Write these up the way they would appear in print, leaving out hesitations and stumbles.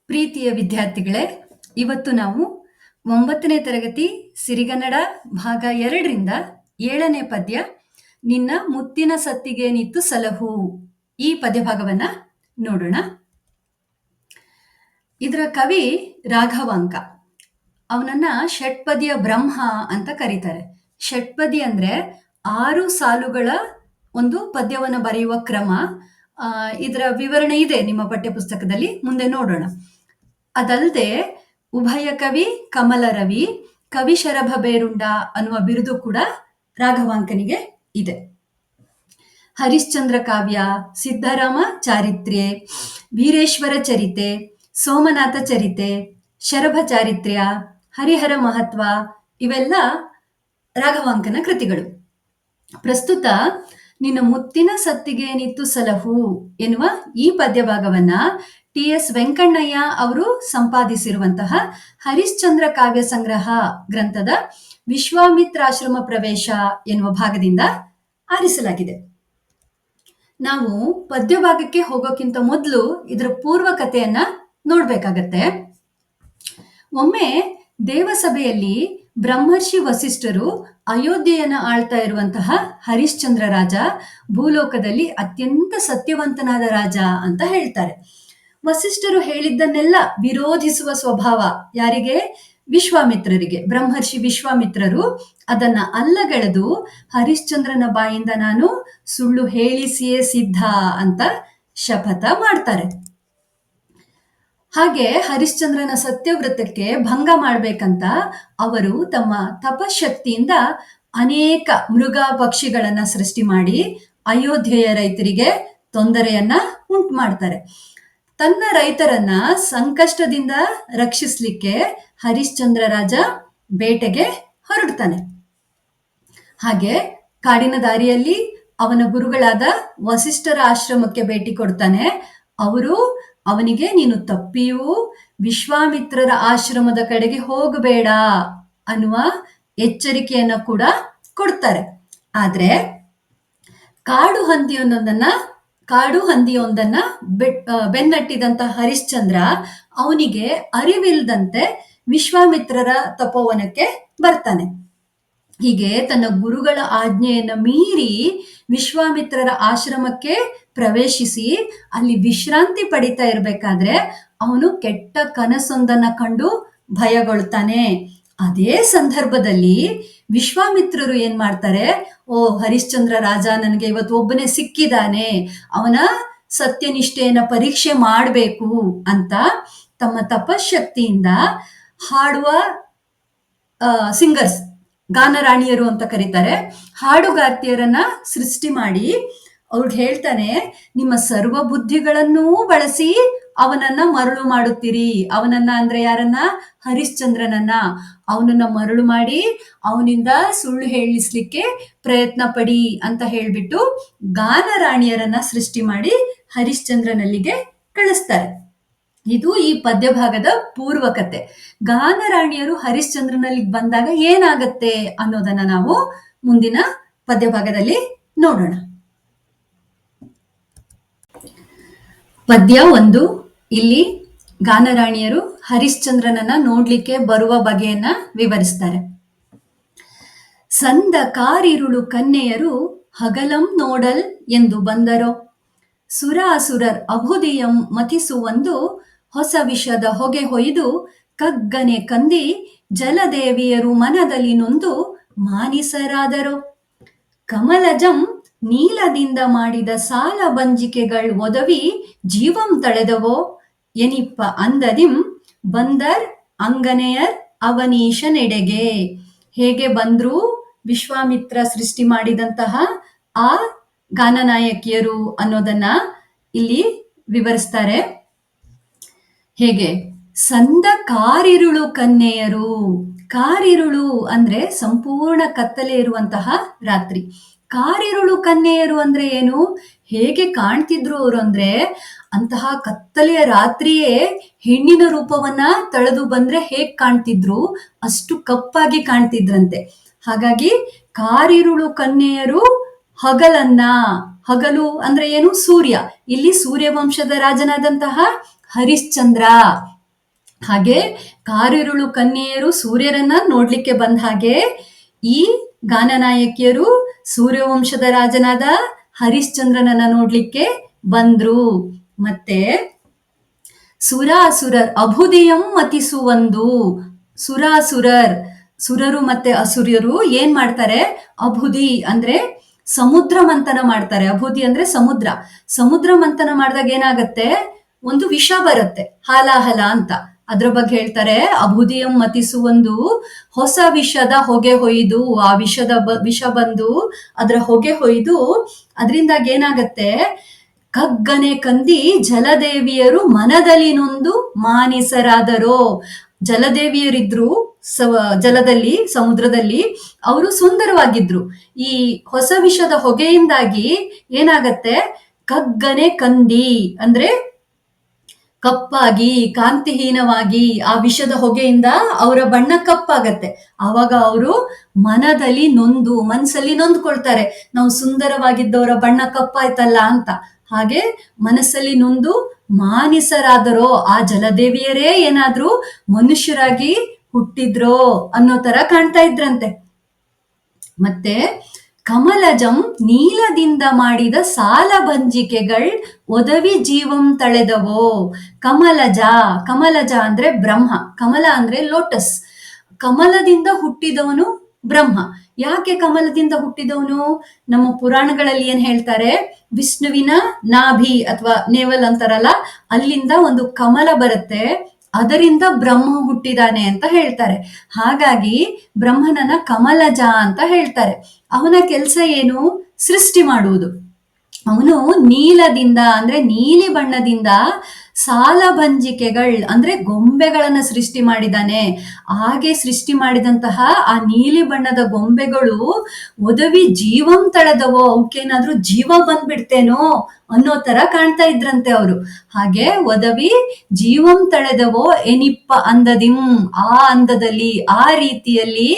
ಪ್ರೀತಿಯ ವಿದ್ಯಾರ್ಥಿಗಳೇ, ಇವತ್ತು ನಾವು 9ನೇ ತರಗತಿ ಸಿರಿಗನ್ನಡ ಭಾಗ 2ರಿಂದ 7ನೇ ಪದ್ಯ ನಿನ್ನ ಮುತ್ತಿನ ಸತ್ತಿಗೆ ನಿತ್ತು ಸಲಹು ಈ ಪದ್ಯಭಾಗವನ್ನ ನೋಡೋಣ. ಇದರ ಕವಿ ರಾಘವಾಂಕ. ಅವನನ್ನ ಷಟ್ಪದಿಯ ಬ್ರಹ್ಮ ಅಂತ ಕರೀತಾರೆ. ಷಟ್ಪದಿ ಅಂದ್ರೆ 6 ಸಾಲುಗಳ ಒಂದು ಪದ್ಯವನ್ನು ಬರೆಯುವ ಕ್ರಮ. ಇದರ ವಿವರಣೆ ಇದೆ ನಿಮ್ಮ ಪಠ್ಯಪುಸ್ತಕದಲ್ಲಿ, ಮುಂದೆ ನೋಡೋಣ. ಅದಲ್ಲದೆ ಉಭಯ ಕವಿ ಕಮಲ ರವಿ, ಕವಿ ಶರಭ ಬೇರುಂಡ ಅನ್ನುವ ಬಿರುದು ಕೂಡ ರಾಘವಾಂಕನಿಗೆ ಇದೆ. ಹರಿಶ್ಚಂದ್ರ ಕಾವ್ಯ, ಸಿದ್ಧರಾಮ ಚಾರಿತ್ರ್ಯ, ವೀರೇಶ್ವರ ಚರಿತೆ, ಸೋಮನಾಥ ಚರಿತೆ, ಶರಭ ಚಾರಿತ್ರ್ಯ, ಹರಿಹರ ಮಹತ್ವ ಇವೆಲ್ಲ ರಾಘವಾಂಕನ ಕೃತಿಗಳು. ಪ್ರಸ್ತುತ ನಿನ್ನ ಮುತ್ತಿನ ಸತ್ತಿಗೆ ನಿತ್ತು ಸಲಹು ಎನ್ನುವ ಈ ಪದ್ಯಭಾಗವನ್ನ ಟಿ.ಎಸ್. ವೆಂಕಣ್ಣಯ್ಯ ಅವರು ಸಂಪಾದಿಸಿರುವಂತಹ ಹರಿಶ್ಚಂದ್ರ ಕಾವ್ಯ ಸಂಗ್ರಹ ಗ್ರಂಥದ ವಿಶ್ವಾಮಿತ್ರಾಶ್ರಮ ಪ್ರವೇಶ ಎನ್ನುವ ಭಾಗದಿಂದ ಆರಿಸಲಾಗಿದೆ. ನಾವು ಪದ್ಯಭಾಗಕ್ಕೆ ಹೋಗೋಕ್ಕಿಂತ ಮೊದಲು ಇದರ ಪೂರ್ವ ಕಥೆಯನ್ನ ನೋಡ್ಬೇಕಾಗತ್ತೆ. ಒಮ್ಮೆ ದೇವಸಭೆಯಲ್ಲಿ ಬ್ರಹ್ಮರ್ಷಿ ವಸಿಷ್ಠರು ಅಯೋಧ್ಯೆಯನ್ನ ಆಳ್ತಾ ಇರುವಂತಹ ಹರಿಶ್ಚಂದ್ರ ರಾಜ ಭೂಲೋಕದಲ್ಲಿ ಅತ್ಯಂತ ಸತ್ಯವಂತನಾದ ರಾಜ ಅಂತ ಹೇಳ್ತಾರೆ. ವಸಿಷ್ಠರು ಹೇಳಿದ್ದನ್ನೆಲ್ಲ ವಿರೋಧಿಸುವ ಸ್ವಭಾವ ಯಾರಿಗೆ? ವಿಶ್ವಾಮಿತ್ರರಿಗೆ. ಬ್ರಹ್ಮರ್ಷಿ ವಿಶ್ವಾಮಿತ್ರರು ಅದನ್ನ ಅಲ್ಲಗೆಳೆದು ಹರಿಶ್ಚಂದ್ರನ ಬಾಯಿಂದ ನಾನು ಸುಳ್ಳು ಹೇಳಿಸಿಯೇ ಸಿದ್ಧ ಅಂತ ಶಪಥ ಮಾಡ್ತಾರೆ. ಹಾಗೆ ಹರಿಶ್ಚಂದ್ರನ ಸತ್ಯವ್ರತಕ್ಕೆ ಭಂಗ ಮಾಡ್ಬೇಕಂತ ಅವರು ತಮ್ಮ ತಪಶಕ್ತಿಯಿಂದ ಅನೇಕ ಮೃಗ ಪಕ್ಷಿಗಳನ್ನ ಸೃಷ್ಟಿ ಮಾಡಿ ಅಯೋಧ್ಯೆಯ ರೈತರಿಗೆ ತೊಂದರೆಯನ್ನ ಉಂಟು ಮಾಡ್ತಾರೆ. ತನ್ನ ರೈತರನ್ನ ಸಂಕಷ್ಟದಿಂದ ರಕ್ಷಿಸ್ಲಿಕ್ಕೆ ಹರಿಶ್ಚಂದ್ರ ರಾಜ ಬೇಟೆಗೆ ಹೊರಡ್ತಾನೆ. ಹಾಗೆ ಕಾಡಿನ ದಾರಿಯಲ್ಲಿ ಅವನ ಗುರುಗಳಾದ ವಸಿಷ್ಠರ ಆಶ್ರಮಕ್ಕೆ ಭೇಟಿ ಕೊಡ್ತಾನೆ. ಅವರು ಅವನಿಗೆ ನೀನು ತಪ್ಪಿಯೂ ವಿಶ್ವಾಮಿತ್ರರ ಆಶ್ರಮದ ಕಡೆಗೆ ಹೋಗಬೇಡ ಅನ್ನುವ ಎಚ್ಚರಿಕೆಯನ್ನ ಕೂಡ ಕೊಡ್ತಾರೆ. ಆದ್ರೆ ಕಾಡು ಹಂದಿಯೊಂದನ್ನ ಬೆನ್ನಟ್ಟಿದಂತ ಹರಿಶ್ಚಂದ್ರ ಅವನಿಗೆ ಅರಿವಿಲ್ಲದಂತೆ ವಿಶ್ವಾಮಿತ್ರರ ತಪೋವನಕ್ಕೆ ಬರ್ತಾನೆ. ಹೀಗೆ ತನ್ನ ಗುರುಗಳ ಆಜ್ಞೆಯನ್ನ ಮೀರಿ ವಿಶ್ವಾಮಿತ್ರರ ಆಶ್ರಮಕ್ಕೆ ಪ್ರವೇಶಿಸಿ ಅಲ್ಲಿ ವಿಶ್ರಾಂತಿ ಪಡಿತಾ ಇರ್ಬೇಕಾದ್ರೆ ಅವನು ಕೆಟ್ಟ ಕನಸೊಂದನ್ನ ಕಂಡು ಭಯಗೊಳ್ತಾನೆ. ಅದೇ ಸಂದರ್ಭದಲ್ಲಿ ವಿಶ್ವಾಮಿತ್ರರು ಏನ್ ಮಾಡ್ತಾರೆ, ಹರಿಶ್ಚಂದ್ರ ರಾಜ ನನಗೆ ಇವತ್ತು ಒಬ್ಬನೇ ಸಿಕ್ಕಿದಾನೆ, ಅವನ ಸತ್ಯನಿಷ್ಠೆಯನ್ನ ಪರೀಕ್ಷೆ ಮಾಡಬೇಕು ಅಂತ ತಮ್ಮ ತಪಶಕ್ತಿಯಿಂದ ಹಾಡುವ ಸಿಂಗರ್ಸ್, ಗಾನರಾಣಿಯರು ಅಂತ ಕರೀತಾರೆ, ಹಾಡುಗಾರ್ತಿಯರನ್ನ ಸೃಷ್ಟಿ ಮಾಡಿ ಅವ್ರಿಗೆ ಹೇಳ್ತಾನೆ, ನಿಮ್ಮ ಸರ್ವ ಬುದ್ಧಿಗಳನ್ನೂ ಬಳಸಿ ಅವನನ್ನ ಮರಳು ಮಾಡುತ್ತೀರಿ. ಅವನನ್ನ ಅಂದ್ರೆ ಯಾರನ್ನ? ಹರಿಶ್ಚಂದ್ರನನ್ನ. ಅವನನ್ನ ಮರಳು ಮಾಡಿ ಅವನಿಂದ ಸುಳ್ಳು ಹೇಳಿಸ್ಲಿಕ್ಕೆ ಪ್ರಯತ್ನ ಪಡಿ ಅಂತ ಹೇಳ್ಬಿಟ್ಟು ಗಾನರಾಣಿಯರನ್ನ ಸೃಷ್ಟಿ ಮಾಡಿ ಹರಿಶ್ಚಂದ್ರನಲ್ಲಿಗೆ ಕಳಿಸ್ತಾರೆ. ಇದು ಈ ಪದ್ಯಭಾಗದ ಪೂರ್ವಕತೆ. ಗಾನರಾಣಿಯರು ಹರಿಶ್ಚಂದ್ರನಲ್ಲಿ ಬಂದಾಗ ಏನಾಗತ್ತೆ ಅನ್ನೋದನ್ನ ನಾವು ಮುಂದಿನ ಪದ್ಯಭಾಗದಲ್ಲಿ ನೋಡೋಣ. ಪದ್ಯ 1. ಇಲ್ಲಿ ಗಾನರಾಣಿಯರು ಹರಿಶ್ಚಂದ್ರನನ್ನ ನೋಡ್ಲಿಕ್ಕೆ ಬರುವ ಬಗೆಯನ್ನ ವಿವರಿಸ್ತಾರೆ. ಸಂದ ಕಾರಿರುಳು ಕನ್ಯೆಯರು ಹಗಲಂ ನೋಡಲ್ ಎಂದು ಬಂದರೋ, ಸುರಾಸುರರ್ ಅಭುದಿಯಂ ಮತಿಸುವಂದು ಹೊಸ ವಿಷದ ಹೊಗೆ ಹೊಯ್ದು ಕಗ್ಗನೆ ಕಂದಿ ಜಲದೇವಿಯರು ಮನದಲ್ಲಿ ನೊಂದು ಮಾನಿಸರಾದರೋ, ಕಮಲಜಂ ನೀಲದಿಂದ ಮಾಡಿದ ಸಾಲ ಬಂಜಿಕೆಗಳ್ ಒದವಿ ಜೀವಂ ತಳೆದವೋ ಎನಿಪ್ಪ ಅಂದದಿಂ ಬಂದರ್ ಅಂಗನೆಯರ್ ಅವನೀಶನೆಡೆಗೆ. ಹೇಗೆ ಬಂದ್ರು ವಿಶ್ವಾಮಿತ್ರ ಸೃಷ್ಟಿ ಮಾಡಿದಂತಹ ಆ ಗಾನನಾಯಕಿಯರು ಅನ್ನೋದನ್ನ ಇಲ್ಲಿ ವಿವರಿಸ್ತಾರೆ. ಹೇಗೆ? ಸಂದ ಕಾರಿರುಳು ಕನ್ಯೆಯರು. ಕಾರಿರುಳು ಅಂದ್ರೆ ಸಂಪೂರ್ಣ ಕತ್ತಲೆ ಇರುವಂತಹ ರಾತ್ರಿ. ಕಾರಿರುಳು ಕನ್ಯೆಯರು ಅಂದ್ರೆ ಏನು? ಹೇಗೆ ಕಾಣ್ತಿದ್ರು ಅವರು ಅಂದ್ರೆ, ಅಂತಹ ಕತ್ತಲೆಯ ರಾತ್ರಿಯೇ ಹೆಣ್ಣಿನ ರೂಪವನ್ನ ತಳೆದು ಬಂದ್ರೆ ಹೇಗ್ ಕಾಣ್ತಿದ್ರು ಅಷ್ಟು ಕಪ್ಪಾಗಿ ಕಾಣ್ತಿದ್ರಂತೆ. ಹಾಗಾಗಿ ಕಾರಿರುಳು ಕನ್ಯೆಯರು ಹಗಲು ಅಂದ್ರೆ ಏನು? ಸೂರ್ಯ. ಇಲ್ಲಿ ಸೂರ್ಯವಂಶದ ರಾಜನಾದಂತಹ ಹರಿಶ್ಚಂದ್ರ ಹಾಗೆ ಕಾರಿರುಳು ಕನ್ಯೆಯರು ಸೂರ್ಯರನ್ನ ನೋಡ್ಲಿಕ್ಕೆ ಬಂದ ಹಾಗೆ ಈ ಗಾನನಾಯಕಿಯರು ಸೂರ್ಯವಂಶದ ರಾಜನಾದ ಹರಿಶ್ಚಂದ್ರನನ್ನ ನೋಡ್ಲಿಕ್ಕೆ ಬಂದ್ರು. ಮತ್ತೆ ಸುರಾಸುರರ್ ಅಭುದಿಯಂ ಮತಿಸುವಂದು. ಸುರಾಸುರರ್, ಸುರರು ಮತ್ತೆ ಅಸುರ್ಯರು ಏನ್ ಮಾಡ್ತಾರೆ? ಅಭುದಿ ಅಂದ್ರೆ ಸಮುದ್ರ ಮಂಥನ ಮಾಡ್ತಾರೆ. ಅಭುದಿ ಅಂದ್ರೆ ಸಮುದ್ರ. ಸಮುದ್ರ ಮಂಥನ ಮಾಡಿದಾಗ ಏನಾಗತ್ತೆ? ಒಂದು ವಿಷ ಬರುತ್ತೆ, ಹಾಲಾಹಲ ಅಂತ. ಅದ್ರ ಬಗ್ಗೆ ಹೇಳ್ತಾರೆ, ಅಭುದಿಯಂ ಮತಿಸುವಂದು, ಹೊಸ ವಿಷದ ಹೊಗೆ ಹೊಯ್ದು, ಆ ವಿಷ ಬಂದು ಅದ್ರ ಹೊಗೆ ಹೊಯ್ದು ಅದರಿಂದಾಗಿ ಏನಾಗತ್ತೆ? ಕಗ್ಗನೆ ಕಂದಿ ಜಲದೇವಿಯರು ಮನದಲ್ಲಿ ನೊಂದು ಮಾನಿಸರಾದರೋ. ಜಲದೇವಿಯರಿದ್ರು ಜಲದಲ್ಲಿ, ಸಮುದ್ರದಲ್ಲಿ. ಅವರು ಸುಂದರವಾಗಿದ್ರು. ಈ ಹೊಸ ವಿಷದ ಹೊಗೆಯಿಂದಾಗಿ ಏನಾಗತ್ತೆ? ಕಗ್ಗನೆ ಕಂದಿ ಅಂದ್ರೆ ಕಪ್ಪಾಗಿ, ಕಾಂತಿಹೀನವಾಗಿ, ಆ ವಿಷದ ಹೊಗೆಯಿಂದ ಅವರ ಬಣ್ಣ ಕಪ್ಪಾಗತ್ತೆ. ಆವಾಗ ಅವರು ಮನದಲ್ಲಿ ನೊಂದು, ಮನಸ್ಸಲ್ಲಿ ನೊಂದ್ಕೊಳ್ತಾರೆ, ನಾವು ಸುಂದರವಾಗಿದ್ದವರ ಬಣ್ಣ ಕಪ್ಪಾಯ್ತಲ್ಲ ಅಂತ. ಹಾಗೆ ಮನಸ್ಸಲ್ಲಿ ನೊಂದು ಮಾನಿಸರಾದರೋ, ಆ ಜಲದೇವಿಯರೇ ಏನಾದ್ರೂ ಮನುಷ್ಯರಾಗಿ ಹುಟ್ಟಿದ್ರೋ ಅನ್ನೋ ತರ ಕಾಣ್ತಾ ಇದ್ರಂತೆ. ಮತ್ತೆ ಕಮಲಜಂ ನೀಲದಿಂದ ಮಾಡಿದ ಸಾಲ ಬಂಜಿಕೆಗಳ್ ಒದವಿ ಜೀವಂ ತಳೆದವೋ. ಕಮಲಜ, ಕಮಲಜ ಅಂದ್ರೆ ಬ್ರಹ್ಮ, ಕಮಲ ಅಂದ್ರೆ ಲೋಟಸ್. ಕಮಲದಿಂದ ಹುಟ್ಟಿದವನು ಬ್ರಹ್ಮ. ಯಾಕೆ ಕಮಲದಿಂದ ಹುಟ್ಟಿದವನು? ನಮ್ಮ ಪುರಾಣಗಳಲ್ಲಿ ಏನ್ ಹೇಳ್ತಾರೆ? ವಿಷ್ಣುವಿನ ನಾಭಿ ಅಥವಾ ನೇವಲ್ ಅಂತಾರಲ್ಲ, ಅಲ್ಲಿಂದ ಒಂದು ಕಮಲ ಬರುತ್ತೆ, ಅದರಿಂದ ಬ್ರಹ್ಮ ಹುಟ್ಟಿದಾನೆ ಅಂತ ಹೇಳ್ತಾರೆ. ಹಾಗಾಗಿ ಬ್ರಹ್ಮನನ್ನ ಕಮಲಜ ಅಂತ ಹೇಳ್ತಾರೆ. ಅವನ ಕೆಲಸ ಏನು? ಸೃಷ್ಟಿ ಮಾಡುವುದು. ಅವನು ನೀಲದಿಂದ ಅಂದ್ರೆ ನೀಲಿ ಬಣ್ಣದಿಂದ ಸಾಲಭಂಜಿಕೆಗಳ್ ಅಂದ್ರೆ ಗೊಂಬೆಗಳನ್ನ ಸೃಷ್ಟಿ ಮಾಡಿದಾನೆ. ಹಾಗೆ ಸೃಷ್ಟಿ ಮಾಡಿದಂತಹ ಆ ನೀಲಿ ಬಣ್ಣದ ಗೊಂಬೆಗಳು ಒದವಿ ಜೀವಂ ತಳೆದವೋ, ಅವಕ್ಕೇನಾದ್ರೂ ಜೀವ ಬಂದ್ಬಿಡ್ತೇನೋ ಅನ್ನೋ ತರ ಕಾಣ್ತಾ ಇದ್ರಂತೆ ಅವರು. ಹಾಗೆ ಒದವಿ ಜೀವಂ ತಳೆದವೋ ಎನಿಪ್ಪ ಅಂದದಿಂ, ಆ ಅಂದದಲ್ಲಿ, ಆ ರೀತಿಯಲ್ಲಿ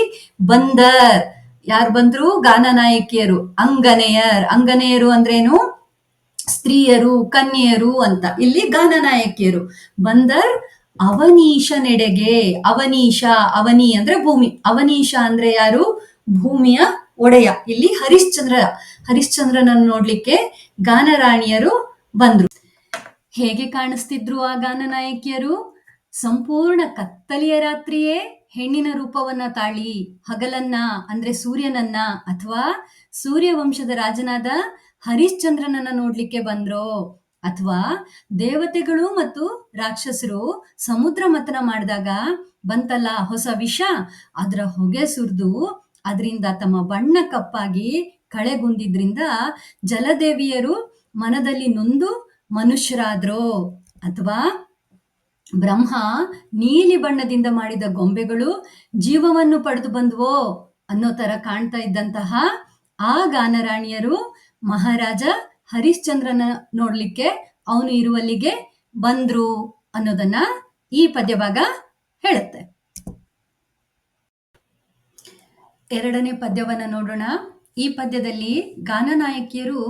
ಬಂದರ್. ಯಾರು ಬಂದ್ರು? ಗಾನನಾಯಕಿಯರು, ಅಂಗನೆಯರ್. ಅಂಗನೆಯರು ಅಂದ್ರೇನು? ಸ್ತ್ರೀಯರು, ಕನ್ಯೆಯರು ಅಂತ. ಇಲ್ಲಿ ಗಾನನಾಯಕಿಯರು ಬಂದರ್ ಅವನೀಶ ನೆಡೆಗೆ. ಅವನೀಶ, ಅವನಿ ಅಂದ್ರೆ ಭೂಮಿ. ಅವನೀಶ ಅಂದ್ರೆ ಯಾರು? ಭೂಮಿಯ ಒಡೆಯ. ಇಲ್ಲಿ ಹರಿಶ್ಚಂದ್ರನನ್ನು ನೋಡ್ಲಿಕ್ಕೆ ಗಾನರಾಣಿಯರು ಬಂದ್ರು. ಹೇಗೆ ಕಾಣಿಸ್ತಿದ್ರು ಆ ಗಾನನಾಯಕಿಯರು? ಸಂಪೂರ್ಣ ಕತ್ತಲೆಯ ರಾತ್ರಿಯೇ ಹೆಣ್ಣಿನ ರೂಪವನ್ನ ತಾಳಿ ಹಗಲನ್ನ ಅಂದ್ರೆ ಸೂರ್ಯನನ್ನ ಅಥವಾ ಸೂರ್ಯವಂಶದ ರಾಜನಾದ ಹರಿಶ್ಚಂದ್ರನನ್ನ ನೋಡ್ಲಿಕ್ಕೆ ಬಂದ್ರೋ, ಅಥವಾ ದೇವತೆಗಳು ಮತ್ತು ರಾಕ್ಷಸರು ಸಮುದ್ರ ಮಥನ ಮಾಡಿದಾಗ ಬಂತಲ್ಲ ಹೊಸ ವಿಷ, ಅದರ ಹೊಗೆ ಸುರಿದು ಅದರಿಂದ ತಮ್ಮ ಬಣ್ಣ ಕಪ್ಪಾಗಿ ಕಳೆಗುಂದಿದ್ರಿಂದ ಜಲದೇವಿಯರು ಮನದಲ್ಲಿ ನೊಂದು ಮನುಷ್ಯರಾದ್ರೋ, ಅಥವಾ ಬ್ರಹ್ಮ ನೀಲಿ ಬಣ್ಣದಿಂದ ಮಾಡಿದ ಗೊಂಬೆಗಳು ಜೀವವನ್ನು ಪಡೆದು ಬಂದ್ವೋ ಅನ್ನೋ ತರ ಕಾಣ್ತಾ ಇದ್ದಂತಹ ಆ ಗಾನರಾಣಿಯರು ಮಹಾರಾಜ ಹರಿಶ್ಚಂದ್ರನ ನೋಡ್ಲಿಕ್ಕೆ ಅವನು ಇರುವಲ್ಲಿಗೆ ಬಂದ್ರು ಅನ್ನೋದನ್ನ ಈ ಪದ್ಯಭಾಗ ಹೇಳುತ್ತೆ. ಎರಡನೇ ಪದ್ಯವನ್ನ ನೋಡೋಣ. ಈ ಪದ್ಯದಲ್ಲಿ ಗಾನನಾಯಕಿಯರು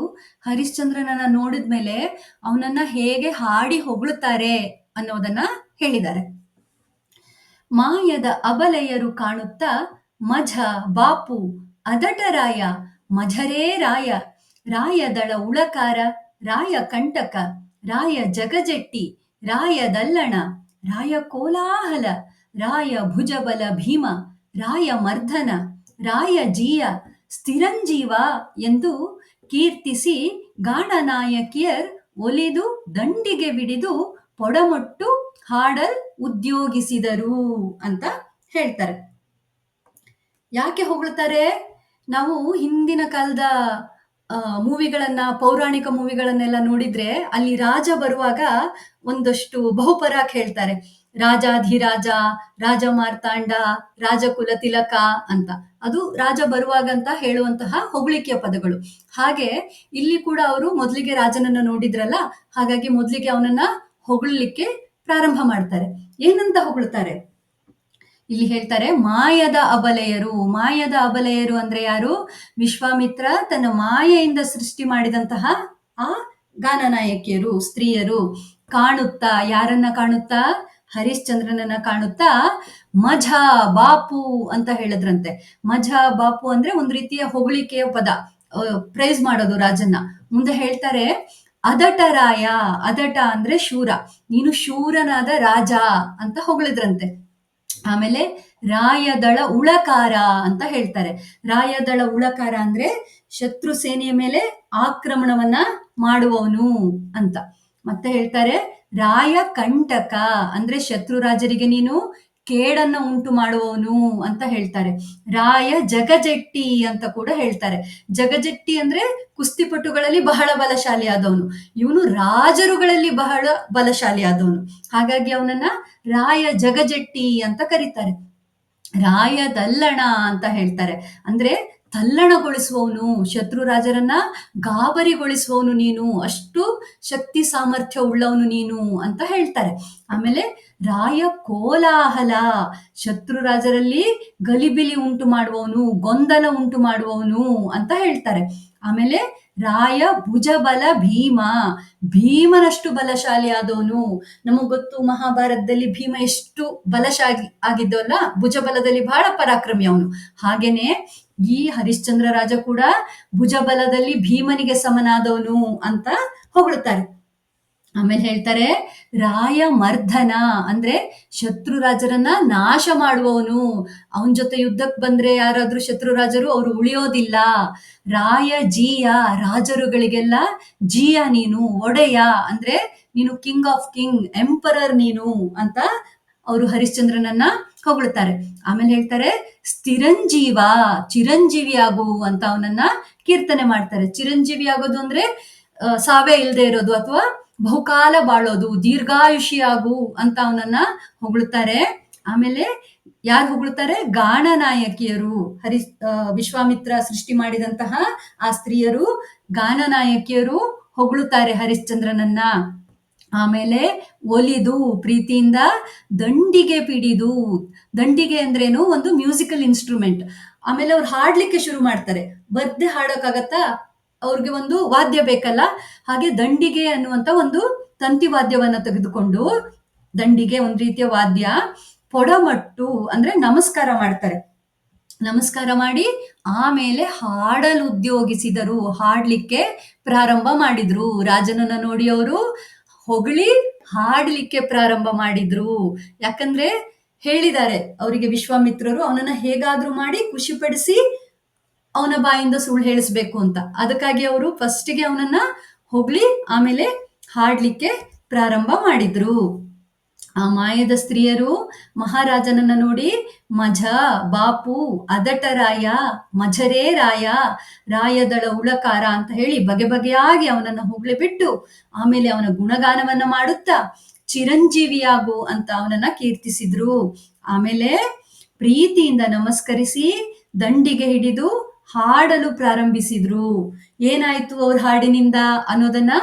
ಹರಿಶ್ಚಂದ್ರನನ್ನ ನೋಡಿದ್ಮೇಲೆ ಅವನನ್ನ ಹೇಗೆ ಹಾಡಿ ಹೊಗಳುತ್ತಾರೆ ಅನ್ನೋದನ್ನ ಹೇಳಿದ್ದಾರೆ. ಮಾಯದ ಅಬಲೆಯರು ಕಾಣುತ್ತಾ ಮಝ ಬಾಪು ಅದಟರಾಯ, ಮಝರೇ ರಾಯ, ರಾಯದಳ ಉಳಕಾರ, ರಾಯ ಕಂಟಕ, ರಾಯ ಜಗಜೆಟ್ಟಿ, ರಾಯ ದಲ್ಲಣ, ರಾಯ ಕೋಲಾಹಲ, ರಾಯ ಭುಜಬಲ ಭೀಮ, ರಾಯ ಮರ್ಧನ, ರಾಯ ಜೀಯ, ಸ್ಥಿರಂಜೀವ ಎಂದು ಕೀರ್ತಿಸಿ ಗಾಣನಾಯಕಿಯರ್ ಒಲಿದು ದಂಡಿಗೆ ಬಿಡಿದು ಪೊಡಮೊಟ್ಟು ಹಾಡಲ್ ಉದ್ಯೋಗಿಸಿದರು ಅಂತ ಹೇಳ್ತಾರೆ. ಯಾಕೆ ಹೊಗಳ್ತಾರೆ? ನಾವು ಹಿಂದಿನ ಕಾಲದ ಮೂವಿಗಳನ್ನ, ಪೌರಾಣಿಕ ಮೂವಿಗಳನ್ನೆಲ್ಲ ನೋಡಿದ್ರೆ ಅಲ್ಲಿ ರಾಜ ಬರುವಾಗ ಒಂದಷ್ಟು ಬಹುಪರಾಕ್ ಹೇಳ್ತಾರೆ. ರಾಜಾಧಿರಾಜ, ರಾಜ ಮಾರ್ತಾಂಡ, ರಾಜಕುಲ ತಿಲಕ ಅಂತ. ಅದು ರಾಜ ಬರುವಾಗಂತ ಹೇಳುವಂತಹ ಹೊಗಳಿಕೆಯ ಪದಗಳು. ಹಾಗೆ ಇಲ್ಲಿ ಕೂಡ ಅವರು ಮೊದಲಿಗೆ ರಾಜನನ್ನ ನೋಡಿದ್ರಲ್ಲ, ಹಾಗಾಗಿ ಮೊದಲಿಗೆ ಅವನನ್ನ ಹೊಗಳಲಿಕ್ಕೆ ಪ್ರಾರಂಭ ಮಾಡ್ತಾರೆ. ಏನಂತ ಹೊಗಳ್ತಾರೆ? ಇಲ್ಲಿ ಹೇಳ್ತಾರೆ ಮಾಯದ ಅಬಲೆಯರು. ಮಾಯದ ಅಬಲೆಯರು ಅಂದ್ರೆ ಯಾರು? ವಿಶ್ವಾಮಿತ್ರ ತನ್ನ ಮಾಯೆಯಿಂದ ಸೃಷ್ಟಿ ಮಾಡಿದಂತಹ ಆ ಗಾನನಾಯಕಿಯರು, ಸ್ತ್ರೀಯರು. ಕಾಣುತ್ತಾ, ಯಾರನ್ನ ಕಾಣುತ್ತಾ? ಹರಿಶ್ಚಂದ್ರನನ್ನ ಕಾಣುತ್ತಾ ಮಜ ಬಾಪು ಅಂತ ಹೇಳಿದ್ರಂತೆ. ಮಜ ಬಾಪು ಅಂದ್ರೆ ಒಂದು ರೀತಿಯ ಹೊಗಳಿಕೆಯ ಪದ, ಪ್ರೈಸ್ ಮಾಡೋದು ರಾಜನ್ನ. ಮುಂದೆ ಹೇಳ್ತಾರೆ, ಅದಟ ರಾಯ, ಅದಟ ಅಂದ್ರೆ ಶೂರ, ನೀನು ಶೂರನಾದ ರಾಜ ಅಂತ ಹೊಗಳಿದ್ರಂತೆ. ಆಮೇಲೆ ರಾಯದಳ ಉಳಕಾರ ಅಂತ ಹೇಳ್ತಾರೆ. ರಾಯದಳ ಉಳಕಾರ ಅಂದ್ರೆ ಶತ್ರು ಸೇನೆಯ ಮೇಲೆ ಆಕ್ರಮಣವನ್ನ ಮಾಡುವವನು ಅಂತ. ಮತ್ತೆ ಹೇಳ್ತಾರೆ ರಾಯ ಕಂಟಕ ಅಂದ್ರೆ ಶತ್ರು ರಾಜರಿಗೆ ನೀನು ಕೇಡನ್ನ ಉಂಟು ಮಾಡುವವನು ಅಂತ ಹೇಳ್ತಾರೆ. ರಾಯ ಜಗಜೆಟ್ಟಿ ಅಂತ ಕೂಡ ಹೇಳ್ತಾರೆ. ಜಗಜೆಟ್ಟಿ ಅಂದ್ರೆ ಕುಸ್ತಿಪಟುಗಳಲ್ಲಿ ಬಹಳ ಬಲಶಾಲಿ ಆದವನು, ಇವನು ರಾಜರುಗಳಲ್ಲಿ ಬಹಳ ಬಲಶಾಲಿ ಆದವನು, ಹಾಗಾಗಿ ಅವನನ್ನ ರಾಯ ಜಗಜೆಟ್ಟಿ ಅಂತ ಕರೀತಾರೆ. ರಾಯ ತಲ್ಲಣ ಅಂತ ಹೇಳ್ತಾರೆ, ಅಂದ್ರೆ ತಲ್ಲಣಗೊಳಿಸುವವನು, ಶತ್ರು ರಾಜರನ್ನ ಗಾಬರಿಗೊಳಿಸುವವನು ನೀನು, ಅಷ್ಟು ಶಕ್ತಿ ಸಾಮರ್ಥ್ಯ ಉಳ್ಳವನು ನೀನು ಅಂತ ಹೇಳ್ತಾರೆ. ಆಮೇಲೆ ರಾಯ ಕೋಲಾಹಲ, ಶತ್ರು ರಾಜರಲ್ಲಿ ಗಲಿಬಿಲಿ ಉಂಟು ಮಾಡುವವನು, ಗೊಂದಲ ಉಂಟು ಮಾಡುವವನು ಅಂತ ಹೇಳ್ತಾರೆ. ಆಮೇಲೆ ರಾಯ ಭುಜಬಲ ಭೀಮ, ಭೀಮನಷ್ಟು ಬಲಶಾಲಿ ಆದವನು. ನಮಗ್ ಗೊತ್ತು ಮಹಾಭಾರತದಲ್ಲಿ ಭೀಮ ಎಷ್ಟು ಬಲಶಾಲಿ ಆಗಿದ್ದವಲ್ಲ, ಭುಜಬಲದಲ್ಲಿ ಬಹಳ ಪರಾಕ್ರಮಿ ಅವನು. ಹಾಗೇನೆ ಈ ಹರಿಶ್ಚಂದ್ರ ರಾಜ ಕೂಡ ಭುಜಬಲದಲ್ಲಿ ಭೀಮನಿಗೆ ಸಮನಾದವನು ಅಂತ ಹೊಗಳುತ್ತಾರೆ. ಆಮೇಲೆ ಹೇಳ್ತಾರೆ ರಾಯ ಮರ್ಧನ ಅಂದ್ರೆ ಶತ್ರು ರಾಜರನ್ನ ನಾಶ ಮಾಡುವವನು, ಅವನ ಜೊತೆ ಯುದ್ಧಕ್ಕೆ ಬಂದ್ರೆ ಯಾರಾದ್ರೂ ಶತ್ರು ರಾಜರು ಅವರು ಉಳಿಯೋದಿಲ್ಲ. ರಾಯ ಜೀಯ, ರಾಜರುಗಳಿಗೆಲ್ಲ ಜೀಯ ನೀನು, ಒಡೆಯ ಅಂದ್ರೆ ನೀನು ಕಿಂಗ್ ಆಫ್ ಕಿಂಗ್, ಎಂಪರರ್ ನೀನು ಅಂತ ಅವರು ಹರಿಶ್ಚಂದ್ರನನ್ನ ಹೊಗಳುತ್ತಾರೆ. ಆಮೇಲೆ ಹೇಳ್ತಾರೆ ಸ್ಥಿರಂಜೀವ, ಚಿರಂಜೀವಿ ಆಗು ಅಂತ ಅವನನ್ನ ಕೀರ್ತನೆ ಮಾಡ್ತಾರೆ. ಚಿರಂಜೀವಿ ಆಗೋದು ಅಂದ್ರೆ ಸಾವೇ ಇಲ್ಲದೆ ಇರೋದು ಅಥವಾ ಬಹುಕಾಲ ಬಾಳೋದು, ದೀರ್ಘಾಯುಷಿ ಆಗು ಅಂತ ಅವನನ್ನ ಹೊಗಳುತ್ತಾರೆ. ಆಮೇಲೆ ಯಾರು ಹೊಗಳುತ್ತಾರೆ? ಗಾನನಾಯಕಿಯರು, ವಿಶ್ವಾಮಿತ್ರ ಸೃಷ್ಟಿ ಮಾಡಿದಂತಹ ಆ ಸ್ತ್ರೀಯರು, ಗಾನನಾಯಕಿಯರು ಹೊಗಳುತ್ತಾರೆ ಹರಿಶ್ಚಂದ್ರನನ್ನ. ಆಮೇಲೆ ಒಲಿದು ಪ್ರೀತಿಯಿಂದ ದಂಡಿಗೆ ಪಿಡಿದು, ದಂಡಿಗೆ ಅಂದ್ರೇನು? ಒಂದು ಮ್ಯೂಸಿಕಲ್ ಇನ್ಸ್ಟ್ರೂಮೆಂಟ್. ಆಮೇಲೆ ಅವ್ರು ಹಾಡ್ಲಿಕ್ಕೆ ಶುರು ಮಾಡ್ತಾರೆ. ಬರ್ದೆ ಹಾಡೋಕ್ಕಾಗತ್ತಾ? ಅವ್ರಿಗೆ ಒಂದು ವಾದ್ಯ ಬೇಕಲ್ಲ, ಹಾಗೆ ದಂಡಿಗೆ ಅನ್ನುವಂತ ಒಂದು ತಂತಿ ವಾದ್ಯವನ್ನ ತೆಗೆದುಕೊಂಡು, ದಂಡಿಗೆ ಒಂದು ರೀತಿಯ ವಾದ್ಯ, ಪೊಡಮಟ್ಟು ಅಂದ್ರೆ ನಮಸ್ಕಾರ ಮಾಡ್ತಾರೆ. ನಮಸ್ಕಾರ ಮಾಡಿ ಆಮೇಲೆ ಹಾಡಲು ಉದ್ಯೋಗಿಸಿದರು, ಹಾಡ್ಲಿಕ್ಕೆ ಪ್ರಾರಂಭ ಮಾಡಿದ್ರು. ರಾಜನನ್ನ ನೋಡಿ ಅವರು ಹೊಗಳಿ ಹಾಡ್ಲಿಕ್ಕೆ ಪ್ರಾರಂಭ ಮಾಡಿದ್ರು. ಯಾಕಂದ್ರೆ ಹೇಳಿದ್ದಾರೆ ಅವರಿಗೆ ವಿಶ್ವಾಮಿತ್ರರು, ಅವನನ್ನ ಹೇಗಾದ್ರೂ ಮಾಡಿ ಖುಷಿಪಡಿಸಿ ಅವನ ಬಾಯಿಂದ ಸುಳ್ಳು ಹೇಳಿಸ್ಬೇಕು ಅಂತ. ಅದಕ್ಕಾಗಿ ಅವರು ಫಸ್ಟಿಗೆ ಅವನನ್ನ ಹೊಗಳಿ ಆಮೇಲೆ ಹಾಡ್ಲಿಕ್ಕೆ ಪ್ರಾರಂಭ ಮಾಡಿದ್ರು. ಆ ಮಾಯದ ಸ್ತ್ರೀಯರು ಮಹಾರಾಜನನ್ನ ನೋಡಿ ಮಜ ಬಾಪು ಅದಟ ರಾಯ, ಮಜರೇ ರಾಯ, ರಾಯದಳ ಉಳಕಾರ ಅಂತ ಹೇಳಿ ಬಗೆ ಬಗೆಯಾಗಿ ಅವನನ್ನ ಹೊಗಳಿ ಬಿಟ್ಟು ಆಮೇಲೆ ಅವನ ಗುಣಗಾನವನ್ನ ಮಾಡುತ್ತಾ ಚಿರಂಜೀವಿಯಾಗು ಅಂತ ಅವನನ್ನ ಕೀರ್ತಿಸಿದ್ರು. ಆಮೇಲೆ ಪ್ರೀತಿಯಿಂದ ನಮಸ್ಕರಿಸಿ ದಂಡಿಗೆ ಹಿಡಿದು ಹಾಡಲು ಪ್ರಾರಂಭಿಸಿದ್ರು. ಏನಾಯ್ತು ಅವ್ರ ಹಾಡಿನಿಂದ ಅನ್ನೋದನ್ನ